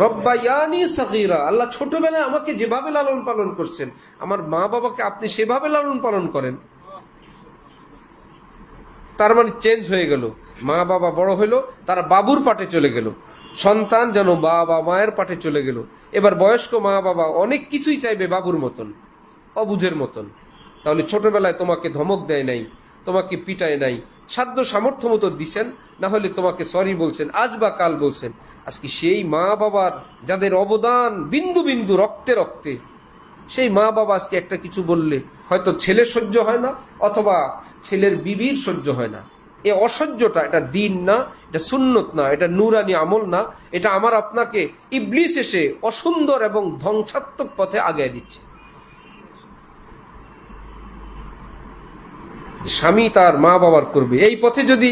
রব্বায়ানি সগীরা। আল্লাহ ছোটবেলায় আমাকে যেভাবে লালন পালন করছেন, আমার মা বাবাকে আপনি সেভাবে লালন পালন করেন। তার মানে চেঞ্জ হয়ে গেল, মা বাবা বড় হইল, তারা বাবুর পাটে চলে গেল, সন্তান যেন বাবা মায়ের পাটে চলে গেল। এবার বয়স্ক মা বাবা অনেক কিছুই চাইবে বাবুর মতন, অবুঝের মতন। তাহলে ছোটবেলায় তোমাকে ধমক দেয় নাই, তোমাকে পিটায় নাই, সাধ্য সামর্থ্য মতো দিছেন, না হলে তোমাকে সরি বলছেন, আজ বা কাল বলছেন। আজকে সেই মা বাবার যাদের অবদান বিন্দু বিন্দু রক্তে রক্তে, সেই মা বাবা আজকে একটা কিছু বললে হয়তো ছেলে সহ্য হয় না, অথবা ছেলের বিবির সহ্য হয় না। এই অসহ্যটা এটা দিন না, এটা সুন্নত না, এটা নুরানি আমল না, এটা আমার আপনাকে ইবলিস এসে অসুন্দর এবং ধ্বংসাত্মক পথে আগায় দিচ্ছে। স্বামী তার মা বাবার করবে, এই পথে যদি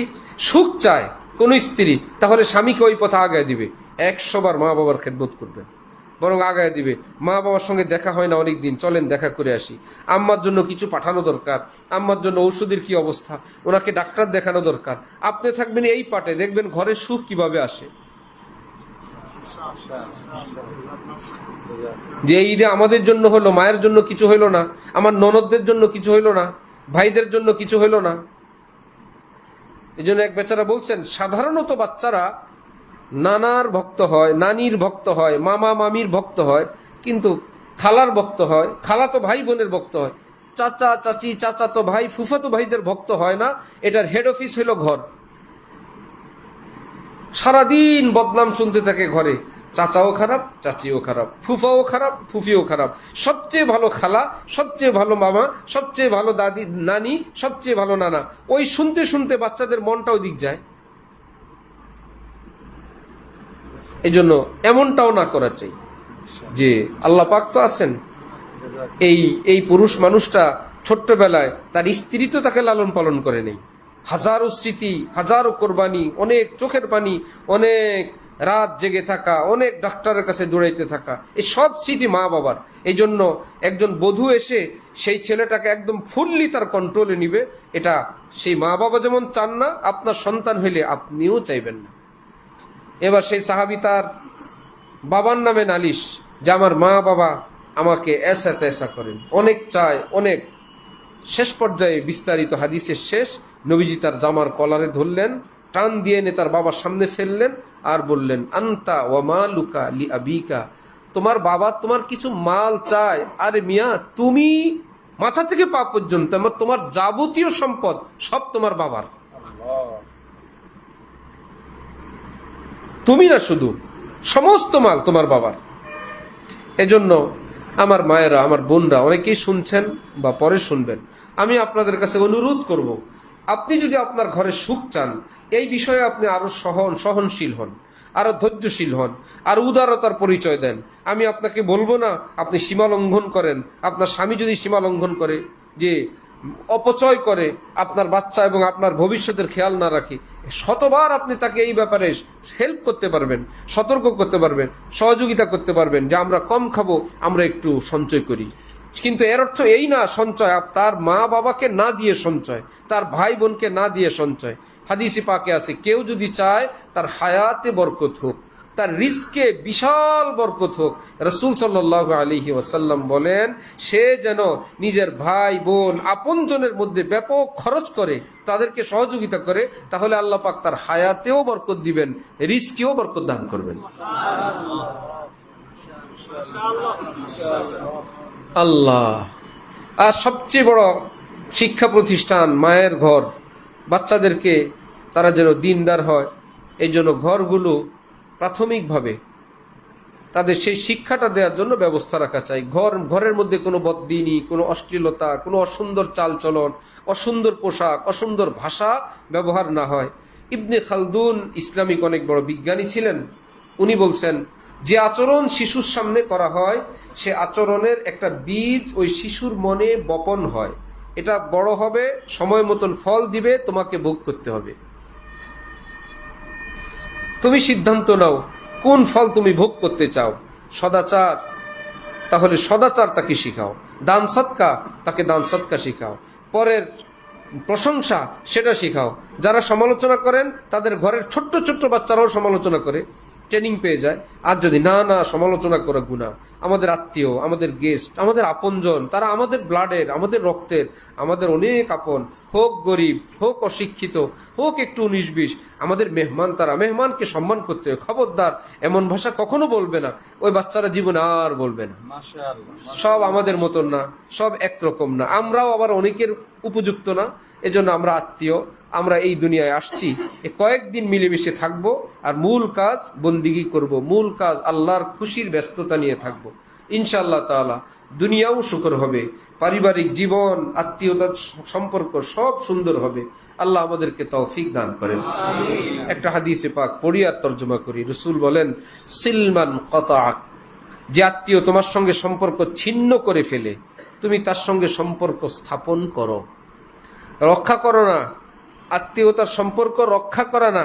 সুখ চায় কোন স্ত্রী, তাহলে স্বামীকে ওই পথে আগায় দিবে, 100 বার মা বাবার খেদমত করবে, বরং আগায় দিবে। মা বাবার সঙ্গে দেখা হয় না অনেক দিন, চলেন দেখা করে আসি। আম্মার জন্য কিছু পাঠানো দরকার, আম্মার জন্য ঔষধের কি অবস্থা, ওনাকে ডাক্তার দেখানো দরকার। আপনি থাকবেন এই পাটে, দেখবেন ঘরে সুখ কিভাবে আসে। যে ঈদে আমাদের জন্য হলো, মায়ের জন্য কিছু হইল না, আমার ননদদের জন্য কিছু হইল না, ভাইদের জন্য কিছু হইল না। এই জন্য এক বেচারা বলছেন, সাধারণত বাচ্চারা নানার ভক্ত হয়, নানির ভক্ত হয়, মামা মামির ভক্ত হয়, কিন্তু খালার ভক্ত হয়, খালাতো ভাই বোনের ভক্ত হয়, চাচা চাচি, চাচাতো ভাই, ফুফাতো ভাইদের ভক্ত হয় না। এটার হেড অফিস হইল ঘর। সারাদিন বদনাম শুনতে থাকে ঘরে, চাচাও খারাপ, চাচিও খারাপ, ফুফাও খারাপ, ফুফিও খারাপ, সবচেয়ে ভালো খালা, সবচেয়ে ভালো মামা, সবচেয়ে ভালো দাদি নানি, সবচেয়ে ভালো নানা। ওই শুনতে শুনতে বাচ্চাদের মনটাও দিক যায়। এই জন্য এমনটাও না করা চাই যে আল্লাহ পাক তো আছেন, এই পুরুষ মানুষটা ছোট্টবেলায় তার স্ত্রী তো তাকে লালন পালন করে নেই। হাজারো স্মৃতি, হাজারো কোরবানি, অনেক চোখের পানি, অনেক রাত জেগে থাকা, অনেক ডাক্তারের কাছে দৌড়াইতে থাকা, এই সব স্মৃতি মা বাবার। এই জন্য একজন বধূ এসে সেই ছেলেটাকে একদম ফুললি তার কন্ট্রোলে নিবে, এটা সেই মা বাবা যেমন চান না, আপনার সন্তান হইলে আপনিও চাইবেন না। এবার সেই সাহাবী তার বাবার নামে নালিশ, যে আমার মা বাবা আমাকে এসা তেসা করেন, অনেক চায় অনেক। শেষ পর্যায়ে বিস্তারিত হাদিসের শেষ, নবীজি তার জামার কলারে ধরলেন, টান দিয়ে এনে তার বাবার সামনে ফেললেন, আর বললেন, আন্তা ওয়া মালুকা লি আবিকা, তোমার বাবা তোমার কিছু মাল চায়, আরে মিয়া তুমি মাথা থেকে পা পর্যন্ত তোমার যাবতীয় সম্পদ সব তোমার বাবার, তুমি না শুধু, সমস্ত মাল তোমার বাবার। এজন্য আমার মায়েরা, আমার বোনরা, অনেকেই শুনছেন বা পরে শুনবেন, আমি আপনাদের কাছে অনুরোধ করব, আপনি যদি আপনার ঘরে সুখ চান, এই বিষয়ে আপনি আরো সহনশীল হন, আরো ধৈর্যশীল হন, আর উদারতার পরিচয় দেন। আমি আপনাকে বলবো না আপনি সীমা লঙ্ঘন করেন। আপনার স্বামী যদি সীমা লঙ্ঘন করে, যে অপচয় করে, আপনার বাচ্চা এবং আপনার ভবিষ্যতের খেয়াল না রাখি, শতবার আপনি তাকে এই ব্যাপারে হেল্প করতে পারবেন, সতর্ক করতে পারবেন, সহযোগিতা করতে পারবেন, যে আমরা কম খাবো, আমরা একটু সঞ্চয় করি। কিন্তু এর অর্থ এই না সঞ্চয় তার মা বাবাকে না দিয়ে সঞ্চয়, তার ভাই বোনকে না দিয়ে সঞ্চয়। হাদিসে পাকে আছে, কেউ যদি চায় তার হায়াতে বরকত হোক, তার রিজকে বিশাল বরকত হোক, রাসূল সাল্লাল্লাহু আলাইহি ওয়াসাল্লাম বলেন, সে যেন নিজের ভাই বোন আপনজনের মধ্যে ব্যাপক খরচ করে, তাদেরকে সহযোগিতা করে, তাহলে আল্লাহ পাক তার হায়াতেও বরকত দিবেন, রিজকেও বরকত দান করবেন। আল্লাহ। আর সবচেয়ে বড় শিক্ষা প্রতিষ্ঠান মায়ের ঘর, বাচ্চাদেরকে তারা যেন দিনদার হয়, এই জন্য ঘরগুলো প্রাথমিকভাবে তাদের সেই শিক্ষাটা দেওয়ার জন্য ব্যবস্থা রাখা চাই। ঘরের মধ্যে কোনো বদদিনী, কোনো অশ্লীলতা, কোনো অসুন্দর চালচলন, অসুন্দর পোশাক, অসুন্দর ভাষা ব্যবহার না হয়। ইবনে খালদুন ইসলামিক অনেক বড় বিজ্ঞানী ছিলেন, উনি বলছেন, যে আচরণ শিশুর সামনে করা হয়, সে আচরণের একটা বীজ ওই শিশুর মনে বপন হয়, এটা বড় হবে, সময় মতন ফল দিবে, তোমাকে ভোগ করতে হবে। তুমি সিদ্ধান্ত নাও কোন ফল তুমি ভোগ করতে চাও। সদাচার, তাহলে সদাচার তাকে শিখাও। দান সৎকা, তাকে দান সৎকা শিখাও। পরের প্রশংসা, সেটা শিখাও। যারা সমালোচনা করেন তাদের ঘরের ছোট্ট ছোট্ট বাচ্চারাও সমালোচনা করে, ট্রেনিং পেয়ে যায়। আর যদি না সমালোচনা করে গুনাহ, আমাদের আত্মীয়, আমাদের গেস্ট, আমাদের আপনজন, তারা আমাদের ব্লাডের, আমাদের রক্তের, আমাদের অনেক আপন, হোক গরিব, হোক অশিক্ষিত, হোক একটু 19-20, আমাদের মেহমান তারা, মেহমানকে সম্মান করতে হবে। খবরদার এমন ভাষা কখনো বলবে না, ওই বাচ্চারা জীবনে আর বলবে না। সব আমাদের মতন না, সব একরকম না, আমরাও আবার অনেকের উপযুক্ত না। এজন্য আমরা আত্মীয়, আমরা এই দুনিয়ায় আসছি, কয়েকদিন মিলেমিশে থাকবো, আর মূল কাজ বন্দিগি করব, মূল কাজ আল্লাহর খুশির ব্যস্ততা নিয়ে থাকবো ইনশাআল্লাহ তাআলা। দুনিয়াও সুখর হবে, পারিবারিক জীবন, আত্মীয়তার সম্পর্ক সব সুন্দর হবে। আল্লাহ আমাদেরকে তৌফিক দান করেন। একটা হাদিসে পাক পড়ি আর তর্জমা করি। রাসূল বলেন, সিলমান কতাআক, যে আত্মীয় তোমার সঙ্গে সম্পর্ক ছিন্ন করে ফেলে, তুমি তার সঙ্গে সম্পর্ক স্থাপন করো, রক্ষা করো না। আত্মীয়তার সম্পর্ক রক্ষা করা না,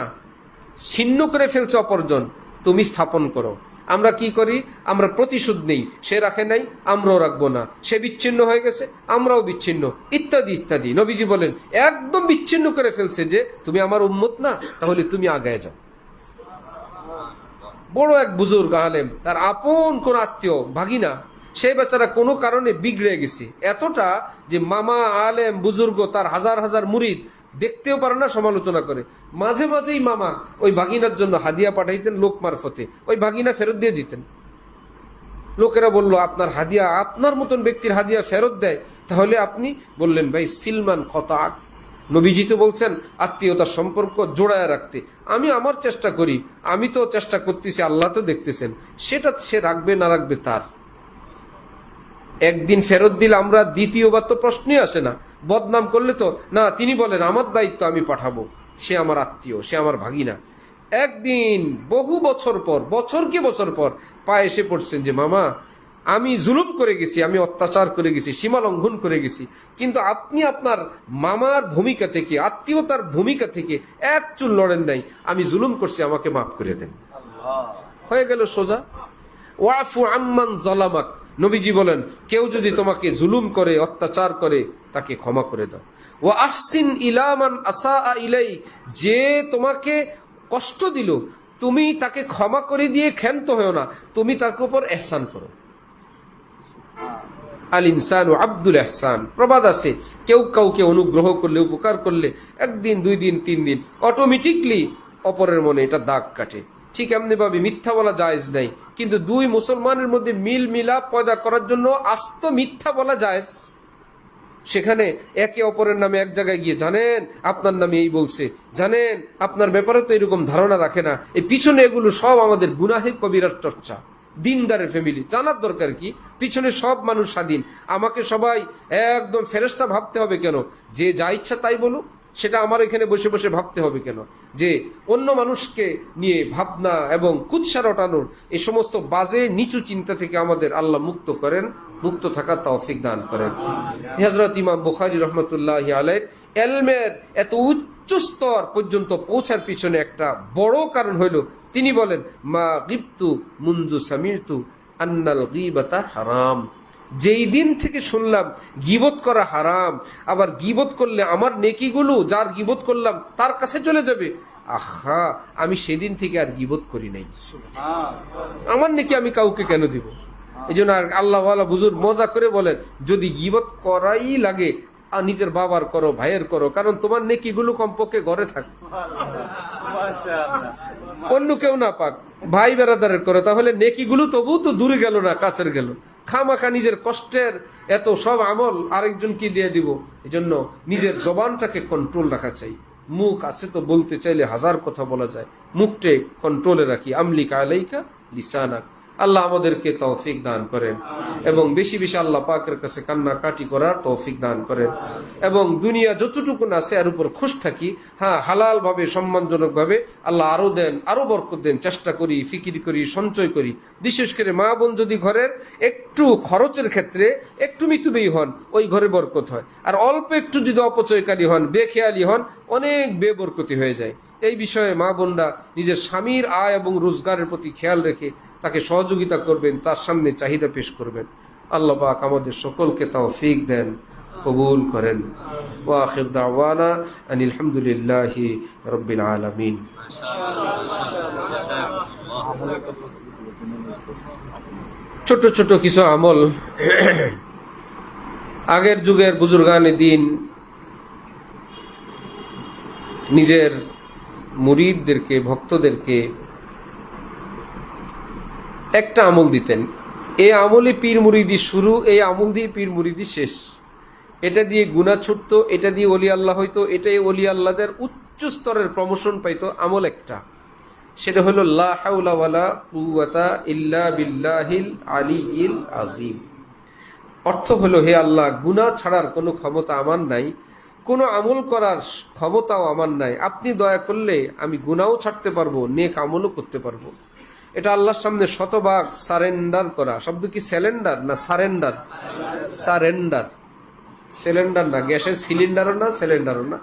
ছিন্ন করে ফেলছে অপরজন, তুমি স্থাপন করো। আমরা কি করি? আমরা প্রতিশোধ নেই, সে রাখে নাই আমরাও রাখবো না, সে বিচ্ছিন্ন হয়ে গেছে আমরাও বিচ্ছিন্ন, ইত্যাদি ইত্যাদি। নবীজি বলেন, একদম বিচ্ছিন্ন করে ফেলছে যে তুমি আমার উম্মত না, তাহলে তুমি আগায় যাও। বড় এক বুজুর্গ আলেম, তার আপন কোন আত্মীয় ভাগিনা, সে বেচারা কোনো কারণে বিগড়ে গেছে এতটা যে মামা আলেম বুজুর্গ, তার হাজার হাজার মুরিদ, দেখতেও পারে না, সমালোচনা করে। মাঝে মাঝেই মামা ওই ভাগিনার জন্য হাদিয়া পাঠাইতেন লোক মারফতে, ওই ভাগিনা ফেরত দিয়ে দিতেন। লোকেরা বলল, আপনার হাদিয়া, আপনার মতন ব্যক্তির হাদিয়া ফেরত দেয়, তাহলে আপনি বললেন, ভাই সিলমান কতাক, নবীজি তো বলছেন আত্মীয়তার সম্পর্ক জোড়ায় রাখতে। আমি আমার চেষ্টা করি, আমি তো চেষ্টা করতেছি, আল্লাহ তো দেখতেছেন, সেটা সে রাখবে না রাখবে তার। একদিন ফেরত দিলে আমরা দ্বিতীয়বার তো প্রশ্নই আসে না। বদনাম করলে তো না, তিনি বলেন আমার দায়িত্ব, আমি পাঠাবো, সে আমার আত্মীয়, সে আমার ভাগিনা। একদিন বহু বছর পর, বছর পর পায়ে এসে পড়ছেন যে মামা, আমি জুলুম করে গেছি, আমি অত্যাচার করে গেছি, সীমা লঙ্ঘন করে গেছি, কিন্তু আপনি আপনার মামার ভূমিকা থেকে, আত্মীয়তার ভূমিকা থেকে এক চুল লড়েন নাই, আমি জুলুম করছি, আমাকে মাফ করে দেন। হয়ে গেল সোজা। ওয়াফু আম্মান যালামাক, নবীজি বলেন, কেউ যদি তোমাকে জুলুম করে, অত্যাচার করে, তাকে ক্ষমা করে দাও। ওয়া আহসিন ইলা মান আসাআ ইলাই, যে তোমাকে কষ্ট দিল, তুমি তাকে ক্ষমা করে দিয়ে ক্ষান্ত হও না, তুমি তার উপর ইহসান করো। আল ইনসানু আব্দুল ইহসান, প্রবাদ আছে, কেউ কাউকে অনুগ্রহ করলে, উপকার করলে, একদিন, 2 দিন, 3 দিন, অটোমেটিকলি অপরের মনে এটা দাগ কাটে। ঠিক এমনি ভাবে মিথ্যা বলা জায়েজ নাই, কিন্তু দুই মুসলমানের মধ্যে মিল মিলাপ পয়দা করার জন্য আস্ত মিথ্যা বলা জায়েজ। সেখানে একে অপরের নামে এক জায়গায় গিয়ে, জানেন আপনার নামে এই বলছে, জানেন আপনার ব্যাপারে তো এরকম ধারণা রাখে না, এই পিছনে এগুলো সব আমাদের গুনাহে কবিরার চর্চা। দিনদারের ফ্যামিলি, জানার দরকার কি, পিছনে সব মানুষ স্বাধীন। আমাকে সবাই একদম ফেরেশতা ভাবতে হবে কেন? যে যা ইচ্ছা তাই বলুক, সেটা আমার এখানে বসে বসে ভাবতে হবে কেন? যে অন্য মানুষকে নিয়ে ভাবনা এবং কুৎসা রটানোর এই সমস্ত বাজে নিচু চিন্তা থেকে আমাদের আল্লাহ মুক্ত করেন, মুক্ত থাকার তৌফিক দান করেন। হযরত ইমাম বুখারী রাহমাতুল্লাহি আলাইহি ইলমের এত উচ্চ স্তর পর্যন্ত পৌঁছার পিছনে একটা বড় কারণ হইল, তিনি বলেন, মা গিবতু মুনযু সামিরতু আন্নাল গীবাতা হারাম, যেই দিন থেকে শুনলাম গীবত করা হারাম, আবার গীবত করলে আমার নেকিগুলো যার গীবত করলাম তার কাছে চলে যাবে, আহা, আমি সেদিন থেকে আর গীবত করি নাই। আমার নেকি আমি কাউকে কেন দিব? এই জন্য আল্লাহওয়ালা বুজুর্গ মজা করে বলেন, যদি গীবত করাই লাগে, আর নিজের বাবার করো, ভাইয়ের করো, কারণ তোমার নেকিগুলো কমপক্ষে ঘরে থাক, অন্য কেউ না পাক, ভাই বেরাদারের করো, তাহলে নেকিগুলো তবু তো দূরে গেল না, কাছের গেল। খামাখা নিজের কষ্টের এত সব আমল আরেকজনকে দিয়ে দিব। এই জন্য নিজের জবানটাকে কন্ট্রোল রাখা চাই। মুখ আছে তো বলতে চাইলে হাজার কথা বলা যায়, মুখটে কন্ট্রোলে রাখি। আমলিকা আলাইকা লিসানাক। আল্লাহ আমাদেরকে তৌফিক দান করেন এবং বেশি বেশি আল্লাহ পাকের কাছে কান্নাকাটি করার তৌফিক দান করেন এবং দুনিয়া যতটুকু আছে এর উপর খুশ থাকি। হ্যাঁ, হালাল ভাবে, সম্মানজনক ভাবে আল্লাহ আরো দেন, আরো বরকত দেন। চেষ্টা করি, ফিকির করি, সঞ্চয় করি। বিশেষ করে মা বোন যদি ঘরের একটু খরচের ক্ষেত্রে একটু মিতব্যয়ী হন, ওই ঘরে বরকত হয়। আর অল্প একটু যদি অপচয়কারী হন, বেখেয়ালি হন, অনেক বেবরকতি হয়ে যায়। এই বিষয়ে মা বোনরা নিজের স্বামীর আয় এবং রোজগারের প্রতি খেয়াল রেখে তাকে সহযোগিতা করবেন, তার সামনে চাহিদা পেশ করবেন। আল্লাহ পাক আমাদের সকলকে তৌফিক দেন, কবুল করেন। ওয়া আখির দাওয়ানা আনিল হামদুলিল্লাহি রাব্বিল আলামিন। ছোট ছোট কিছু আমল আগের যুগের বুজুর্গানে দিন নিজের মুরিদদেরকে, ভক্তদেরকে একটা আমল দিতেন। এই আমলে পীর মুরিদি শুরু, এই আমল দিয়ে পীর মুরিদি শেষ। এটা দিয়ে গুনাহ ছুটতো, এটা দিয়ে ওলি আল্লাহ হইতো, এটাই ওলি আল্লাহদের উচ্চ স্তরের প্রমোশন পাইতো। আমল একটা, সেটা হলো লা হাওলা ওয়ালা কুওয়াতা ইল্লা বিল্লাহিল আলিয়্যিল আযীম। অর্থ হলো, হে আল্লাহ, গুনাহ ছাড়ার কোনো ক্ষমতা আমার নাই, কোনো আমল করার ক্ষমতাও আমার নাই। আপনি দয়া করলে আমি গুনাহও ছাড়তে পারবো, নেক আমলও করতে পারবো। এটা আল্লাহর সামনে শতভাগ সারেন্ডার করা। শব্দ কি স্যালেন্ডার না সারেন্ডার? সারেন্ডার, সিলিন্ডার না, গ্যাসের সিলিন্ডারও না, সিলিন্ডারও না।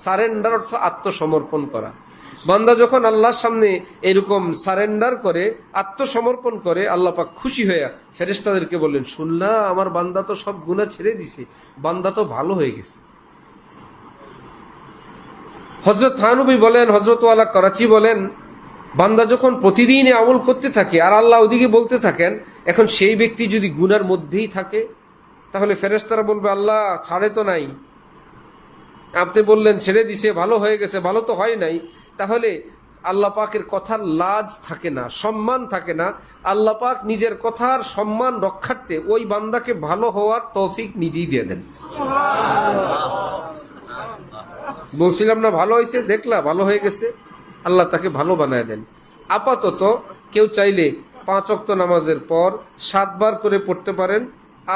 সারেন্ডার অর্থ আত্মসমর্পণ করা। বান্দা যখন আল্লাহর সামনে এরকম সারেন্ডার করে, আত্মসমর্পণ করে, আল্লাহ পাক খুশি হয়ে ফেরেশতাদেরকে বললেন, শুনলা আমার বান্দা তো সব গুনাহ ছেড়ে দিছে, বান্দা তো ভালো হয়ে গেছে। হযরত থানবী বলেন, হযরত ওয়ালা করাচি বলেন, বান্দা যখন প্রতিদিন আমল করতে থাকে আর আল্লাহ ওদিকে বলতে থাকেন, এখন সেই ব্যক্তি যদি গুনার মধ্যেই থাকে, তাহলে ফেরেশতারা বলবে, আল্লাহ ছাড়ে তো নাই, আপনি বললেন ছেড়ে দিছে, ভালো হয়ে গেছে, ভালো তো হয় নাই। তাহলে আল্লাহ পাকের কথার লাজ থাকে না, সম্মান থাকে না। আল্লাহ পাক নিজের কথার সম্মান রক্ষার্থে ওই বান্দাকে ভালো হওয়ার তৌফিক নিজেই দিয়ে দেন। বলছিলাম না ভালো হয়েছে, দেখলা ভালো হয়ে গেছে, আল্লাহ তাকে ভালো বানায় দেন। আপাতত কেউ চাইলে 5 ওয়াক্ত নামাজের পর 7 বার করে পড়তে পারেন।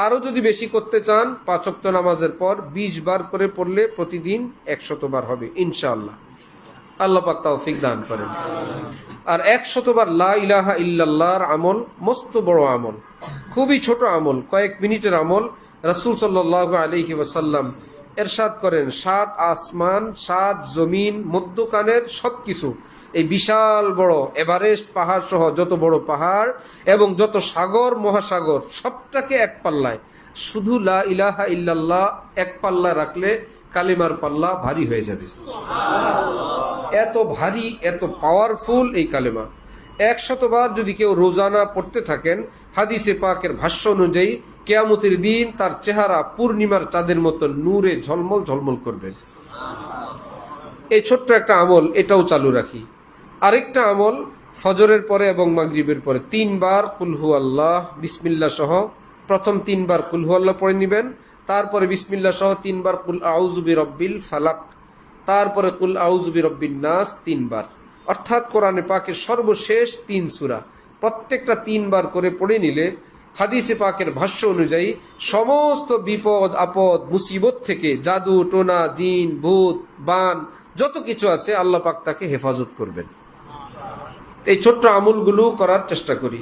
আরো যদি বেশি করতে চান, 5 ওয়াক্ত নামাজের পর 20 বার করে পড়লে প্রতিদিন 100 বার হবে ইনশাআল্লাহ। আল্লাহ পাক তৌফিক দান করেন। আর 100 বার লা ইলাহা ইল্লাল্লাহর আমল মস্ত বড় আমল, খুবই ছোট আমল, কয়েক মিনিটের আমল। রাসূল সাল্লাল্লাহু আলাইহি ওয়াসাল্লাম এরশাদ করেন, 7 আসমান 7 জমিন মধ্যখানের সবকিছু, এই বিশাল বড় এভারেস্ট পাহাড় সহ যত বড় পাহাড় এবং যত সাগর মহাসাগর, সবটাকে এক পাল্লায়, শুধু লা ইলাহা ইল্লাল্লাহ এক পাল্লা রাখলে কালিমার পাল্লা ভারী হয়ে যাবে। এত ভারী, এত পাওয়ারফুল এই কালেমা। 100 বার যদি কেউ রোজানা পড়তে থাকেন, হাদিসে পাকের ভাষ্য অনুযায়ী কিয়ামতের দিন তার চেহারা পূর্ণিমার চাঁদের মতো নূরে ঝলমল ঝলমল করবে। এই ছোট্ট একটা আমল, এটাও চালু রাখি। আরেকটা আমল, ফজরের পরে এবং মাগরিবের পরে 3 বার কুল হু আল্লাহ বিসমিল্লাহ সহ, প্রথম 3 বার কুল হু আল্লাহ পড়ে নিবেন, তারপরে বিসমিল্লাহ সহ 3 বার কুল আউযু বিরাব্বিল ফালাক, তারপরে কুল আউযু বিরাব্বিন নাস 3 বার। অর্থাৎ কোরআনে পাকের সর্বশেষ 3 সূরা প্রত্যেকটা 3 বার করে পড়ে নিলে হাদিসে পাকের ভাষ্য অনুযায়ী সমস্ত বিপদ আপদ মুসিবত থেকে, জাদু টোনা জিন ভূত বান যত কিছু আছে, আল্লাহ পাক তাকে হেফাজত করবেন। এই ছোট্ট আমলগুলো করার চেষ্টা করি।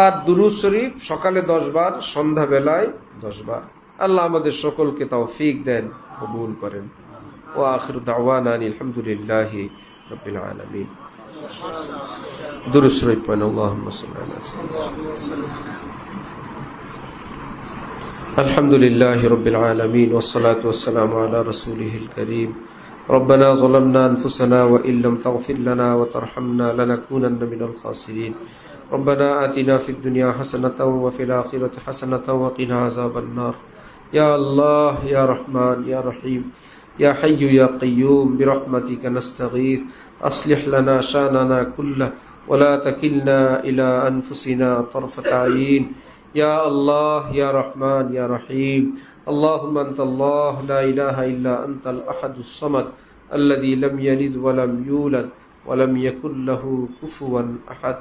আর দুরূদ শরীফ সকালে 10 বার, সন্ধ্যা বেলায় 10 বার। আল্লাহ আমাদের সকলকে তৌফিক দেন, কবুল করেন। ওয়া আখিরু দাওয়ানা আলহামদুলিল্লাহি রাব্বিল আলামিন। দুরূদ শরীফ পড়েন। আল্লাহুম্মা সাল্লি আলা আলহামদুলিল্লাহি রাব্বিল আলামিন ওয়াস সালাতু ওয়াস সালামু আলা রাসূলিহিল কারীম। ربنا ظلمنا أنفسنا وإن لم تغفر لنا وترحمنا لنكونن من الخاسرين. ربنا آتنا في الدنيا حسنة وفي الآخرة حسنة وقنا عذاب النار. يا الله يا رحمن يا رحيم يا حي يا قيوم برحمتك نستغيث. أصلح لنا شأننا كله ولا تكلنا إلى أنفسنا طرفة عين. يا الله يا رحمن يا رحيم. اللهم أنت الله لا إله إلا أنت الأحد الصمد الذي لم يلد ولم يولد ولم يكن له كفوا أحد.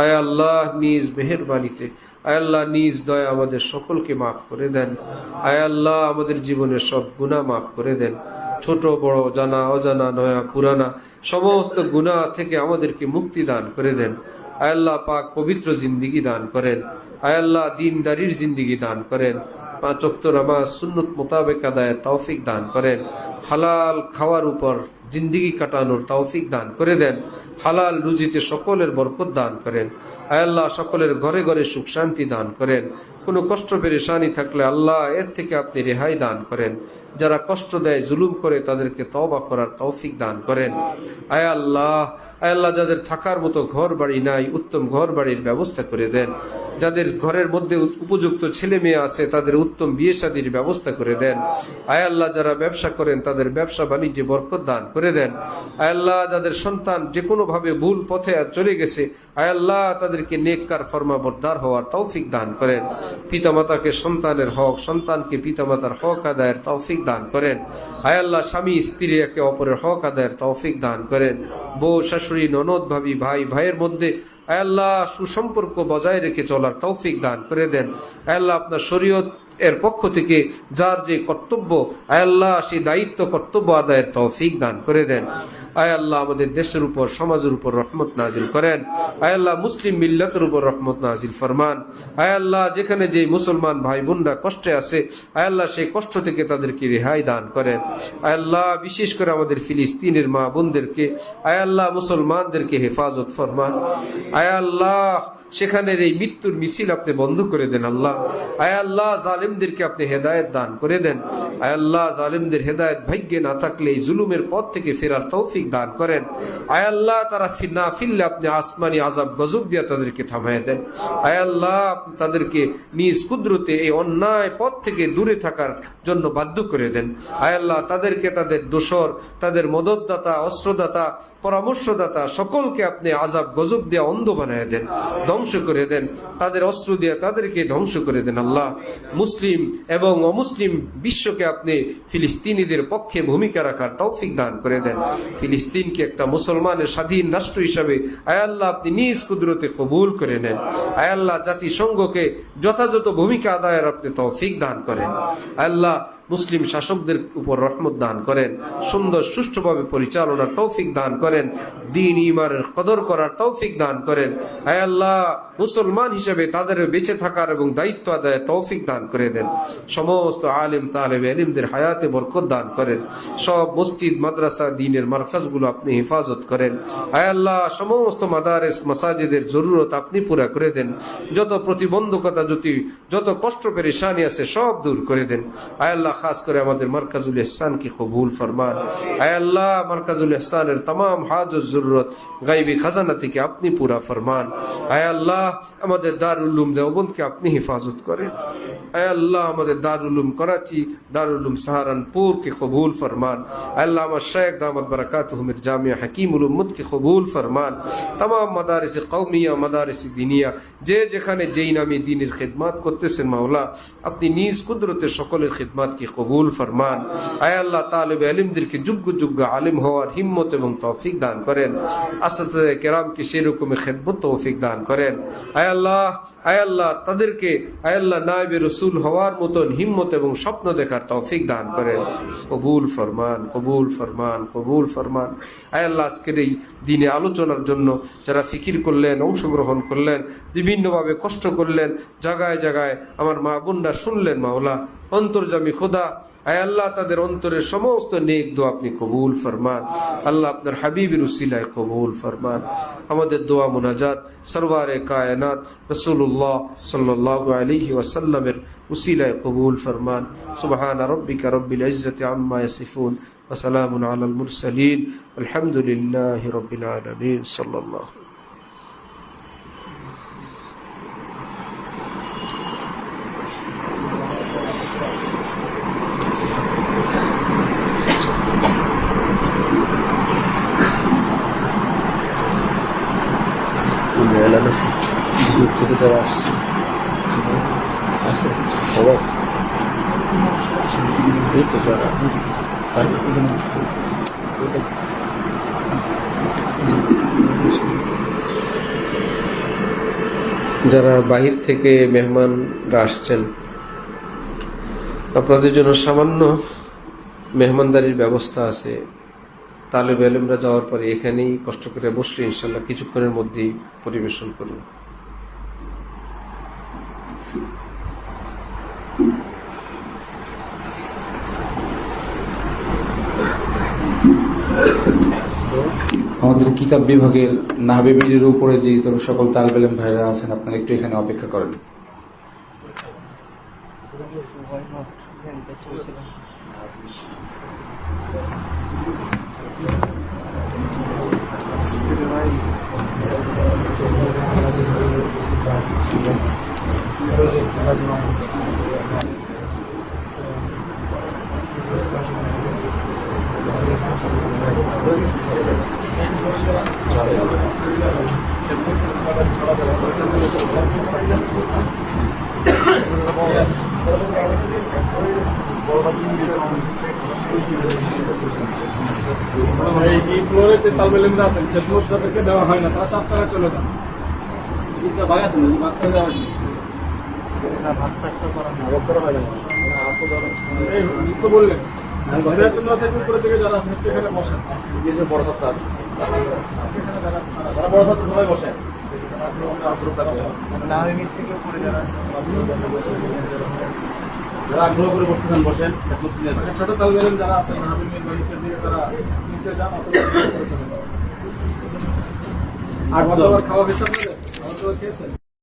আয় আল্লাহ, নিজ মেহেরবানিতে, আয় আল্লাহ নিজ দয়া আমাদের সকলকে মাফ করে দেন। আয় আল্লাহ আমাদের জীবনের সব গুনাহ মাফ করে দেন, ছোট বড়, জানা অজানা, নয়া পুরানা সমস্ত গুনাহ থেকে আমাদেরকে মুক্তি দান করে দেন। আয় আল্লাহ পাক পবিত্র জিন্দেগি দান করেন। আয় আল্লাহ দিনদারির জিন্দেগি দান করেন। 5 ওয়াক্ত নামাজ সুন্নত মোতাবেক আদায়ের তৌফিক দান করেন। হালাল খাওয়ার উপর জিন্দেগি কাটানোর তৌফিক দান করে দেন। হালাল রুজিতে সকলের বরকত দান করেন। আয় আল্লাহ সকলের ঘরে ঘরে সুখ শান্তি দান করেন। কোনো কষ্ট পেরেশানি থাকলে আল্লাহ এর থেকে আপনি রেহাই দান করেন। যারা কষ্ট দেয়, জুলুম করে, তাদেরকে তওবা করার তৌফিক দান করেন। আয় আল্লাহ আয় আল্লাহ যাদের থাকার মতো ঘর বাড়ি নাই, উত্তম ঘর বাড়ির ব্যবস্থা করে দেন। যাদের ঘরের মধ্যে উপযুক্ত ছেলে মেয়ে আছে তাদের উত্তম বিয়ে শাদীর ব্যবস্থা করে দেন। আয় আল্লাহ যারা ব্যবসা করেন তাদের ব্যবসা বাণিজ্যে বরকত দান করে দেন। আয় আল্লাহ যাদের সন্তান যে কোনো ভাবে ভুল পথে চলে গেছে, আয় আল্লাহ তাদেরকে নেককার ফরমাবরদার হওয়ার তৌফিক দান করেন। পিতামাতাকে সন্তানের হক, সন্তানকে পিতামাতার হক আদায়ের তৌফিক দান করেন। আয় আল্লাহ স্বামী স্ত্রী একে অপরের হক আদায়ের তৌফিক দান করেন। বউ শাশুড়ি ননদ ভাবি ভাই ভাইয়ের মধ্যে আয় আল্লাহ সুসম্পর্ক বজায় রেখে চলার তৌফিক দান করে দেন। আয় আল্লাহ আপনার শরীয়ত এর পক্ষ থেকে যার যে কর্তব্য, আয় আল্লাহ সেই দায়িত্ব কর্তব্য আদায়ের তৌফিক দান করে দেন। আয় আল্লাহ আমাদের দেশের উপর সমাজের উপর রহমত নাজিল করেন। আয় আল্লাহ মুসলিম মিল্লাতের উপর রহমত নাজিল ফরমান। আয় আল্লাহ যেখানে যে মুসলমান ভাই বোনরা কষ্টে আছে, আয় আল্লাহ সেই কষ্ট থেকে তাদেরকে রেহাই দান করেন। আয় আল্লাহ বিশেষ করে আমাদের ফিলিস্তিনের মা বোনদেরকে, আয় আল্লাহ মুসলমানদেরকে হেফাজত ফরমান। আয় আল্লাহ সেখানের এই মৃত্যুর মিছিল আপনি বন্ধ করে দেন। আল্লাহ আয় আল্লাহ জালিমদেরকে আপনি হেদায়েত দান করে দেন। আয় আল্লাহ জালিমদের হেদায়েত ভাগ্যে না থাকলে এই জুলুমের পথ থেকে ফেরার তৌফিক দান করেন। আয় আল্লাহ তারা না ফিরলে আপনি আসমানি আযাব গজব দিয়ে তাদেরকে থামায় দেন। আয় আল্লাহ আপনি তাদেরকে নিজ কুদরতে এই অন্যায় পথ থেকে দূরে থাকার জন্য বাধ্য করে দেন। আয় আল্লাহ তাদেরকে, তাদের দোসর, তাদের মদতদাতা, অস্ত্রদাতা, পরামর্শদাতা সকলকে আপনি আযাব গজব দিয়ে অন্ধ বানায় দেন, ধ্বংস করে দেন। তাদের অস্ত্র দিয়ে তাদেরকে ধ্বংস করে দেন। আল্লাহ মুসলিম এবং অমুসলিম বিশ্বকে আপনি ফিলিস্তিনিদের পক্ষে ভূমিকা রাখার তৌফিক দান করে দেন। ফিলিস্তিনকে একটা মুসলমানের স্বাধীন রাষ্ট্র হিসাবে আয় আল্লাহ আপনি নিজ কুদরতে কবুল করে নেন। আয় আল্লাহ জাতিসংঘকে যথাযথ ভূমিকা আদায়ের আপনি তৌফিক দান করেন। আল্লাহ মুসলিম শাসকদের উপর রহমত দান করেন, সুন্দর সুষ্ঠুভাবে পরিচালনার তৌফিক দান করেন, দ্বীন ঈমানের কদর করার তৌফিক দান করেন। আয় আল্লাহ মুসলমান হিসেবে তাদের বেঁচে থাকার এবং দায়িত্ব আদায়ের তৌফিক দান করে দেন। সমস্ত আলিম তালেবে ইলমদের হায়াতে বরকত দান করেন। সব মসজিদ মাদ্রাসা দ্বীনের মারকাজগুলো আপনি হেফাজত করেন। আয় আল্লাহ সমস্ত মাদারেস মাসাজিদের জরুরত আপনি পুরা করে দেন। যত প্রতিবন্ধকতা, যত কষ্ট পেরেশানি আছে সব দূর করে দেন। আয় আল্লাহ খাস করে আমাদের মারকাজুল ইহসানকে কবুল ফরমান। আয় আল্লাহ মারকাজুল ইহসানের तमाम হাজত জরুরত গায়বী খাজানা থেকে আপনি পুরা ফরমান। আয় আল্লাহ আমাদের দারুল উলুম দেওবন্দকে আপনি হেফাজত করেন। আয় আল্লাহ আমাদের দারুল উলুম করাচি, দারুল উলুম সাহারানপুরকে কবুল ফরমান। আল্লাহ আমার শেখ দামত বরকাতুহুমের জামিয়া হাকিমুল উম্মতকে কবুল ফরমান। तमाम মাদারিস কওমিয়া, মাদারিস দিনিয়া যে যেখানে যেই নামে দ্বীনের খিদমত করতেছেন মাওলা আপনি নিজ কুদরতে সকলের খিদমতকে কবুল ফরমান। আয় আল্লাহ তালেবে ইলমদেরকে যোগ্য যোগ্য আলিম হওয়ার হিম্মত এবং তৌফিক দান করেন। আসআতিজা কেরামকে সেরকম খেদমত তৌফিক দান করেন। আয় আল্লাহ তাদেরকে আয় আল্লাহ নায়েবে রাসূল হওয়ার মতন হিম্মত এবং স্বপ্ন দেখার তৌফিক দান করেন। কবুল ফরমান, কবুল ফরমান, কবুল ফরমান। আয় আল্লাহ আজকের এই দিনে আলোচনার জন্য যারা ফিকির করলেন, অংশগ্রহণ করলেন, বিভিন্নভাবে কষ্ট করলেন, জায়গায় জায়গায় আমার মা বোনরা শুনলেন মাওলা অন্তর্জামী খোদা, আয় আল্লাহ তাদের অন্তরের সমস্ত নেক দোয়া আপনি কবুল ফরমান। আল্লাহ আপনার হাবিবের উসিলায় কবুল ফরমান। আমাদের দোয়া মুনাজাত সরওয়ারে কায়নাত রাসূলুল্লাহ সাল্লাল্লাহু আলাইহি ওয়াসাল্লামের উসিলায় কবুল ফরমান। সুবহান রাব্বিকা রব্বিল ইজ্জাতি আম্মা ইয়াসিফুন ওয়া সালামুন আলাল মুরসালিন আলহামদুলিল্লাহি রাব্বিল আলামিন সাল্লাল্লাহু। থেকে যারা আসছে সবাই এই তো যারা যারা বাহির থেকে মেহমানরা আসছেন আপনাদের জন্য সামান্য মেহমানদারির ব্যবস্থা আছে। তালেব ইলমরা যাওয়ার পরে এখানেই কষ্ট করে বসলে ইনশাআল্লাহ কিছুক্ষণের মধ্যেই পরিবেশন করব। আমাদের কিতাব বিভাগের নাহবিবির উপরে যে সকল তালেব ইলম ভাইরা আছেন আপনারা একটু এখানে অপেক্ষা করেন। এই ফ্লোরেতে তালবেলেন্দা আছেন যে ফ্লোর যাদেরকে দেওয়া হয় না তারা 4 টাকা চলে যান ভাই আছেন ভাতটা দেওয়া হয়নি তো বললেন তোমরা থেকে উপরে থেকে যারা আছেন একটু এখানে বসেন বড় সত্তা আছে যারা বড় সত্তা সবাই বসেন যারা আগ্রহ করে করতেছেন বসেন ছোট তালবেলেন যারা আছেন হাবিল বা নিচের দিকে তারা নিচে যান আর খাওয়া গেছে আপনাদের? খাওয়া খেয়েছেন?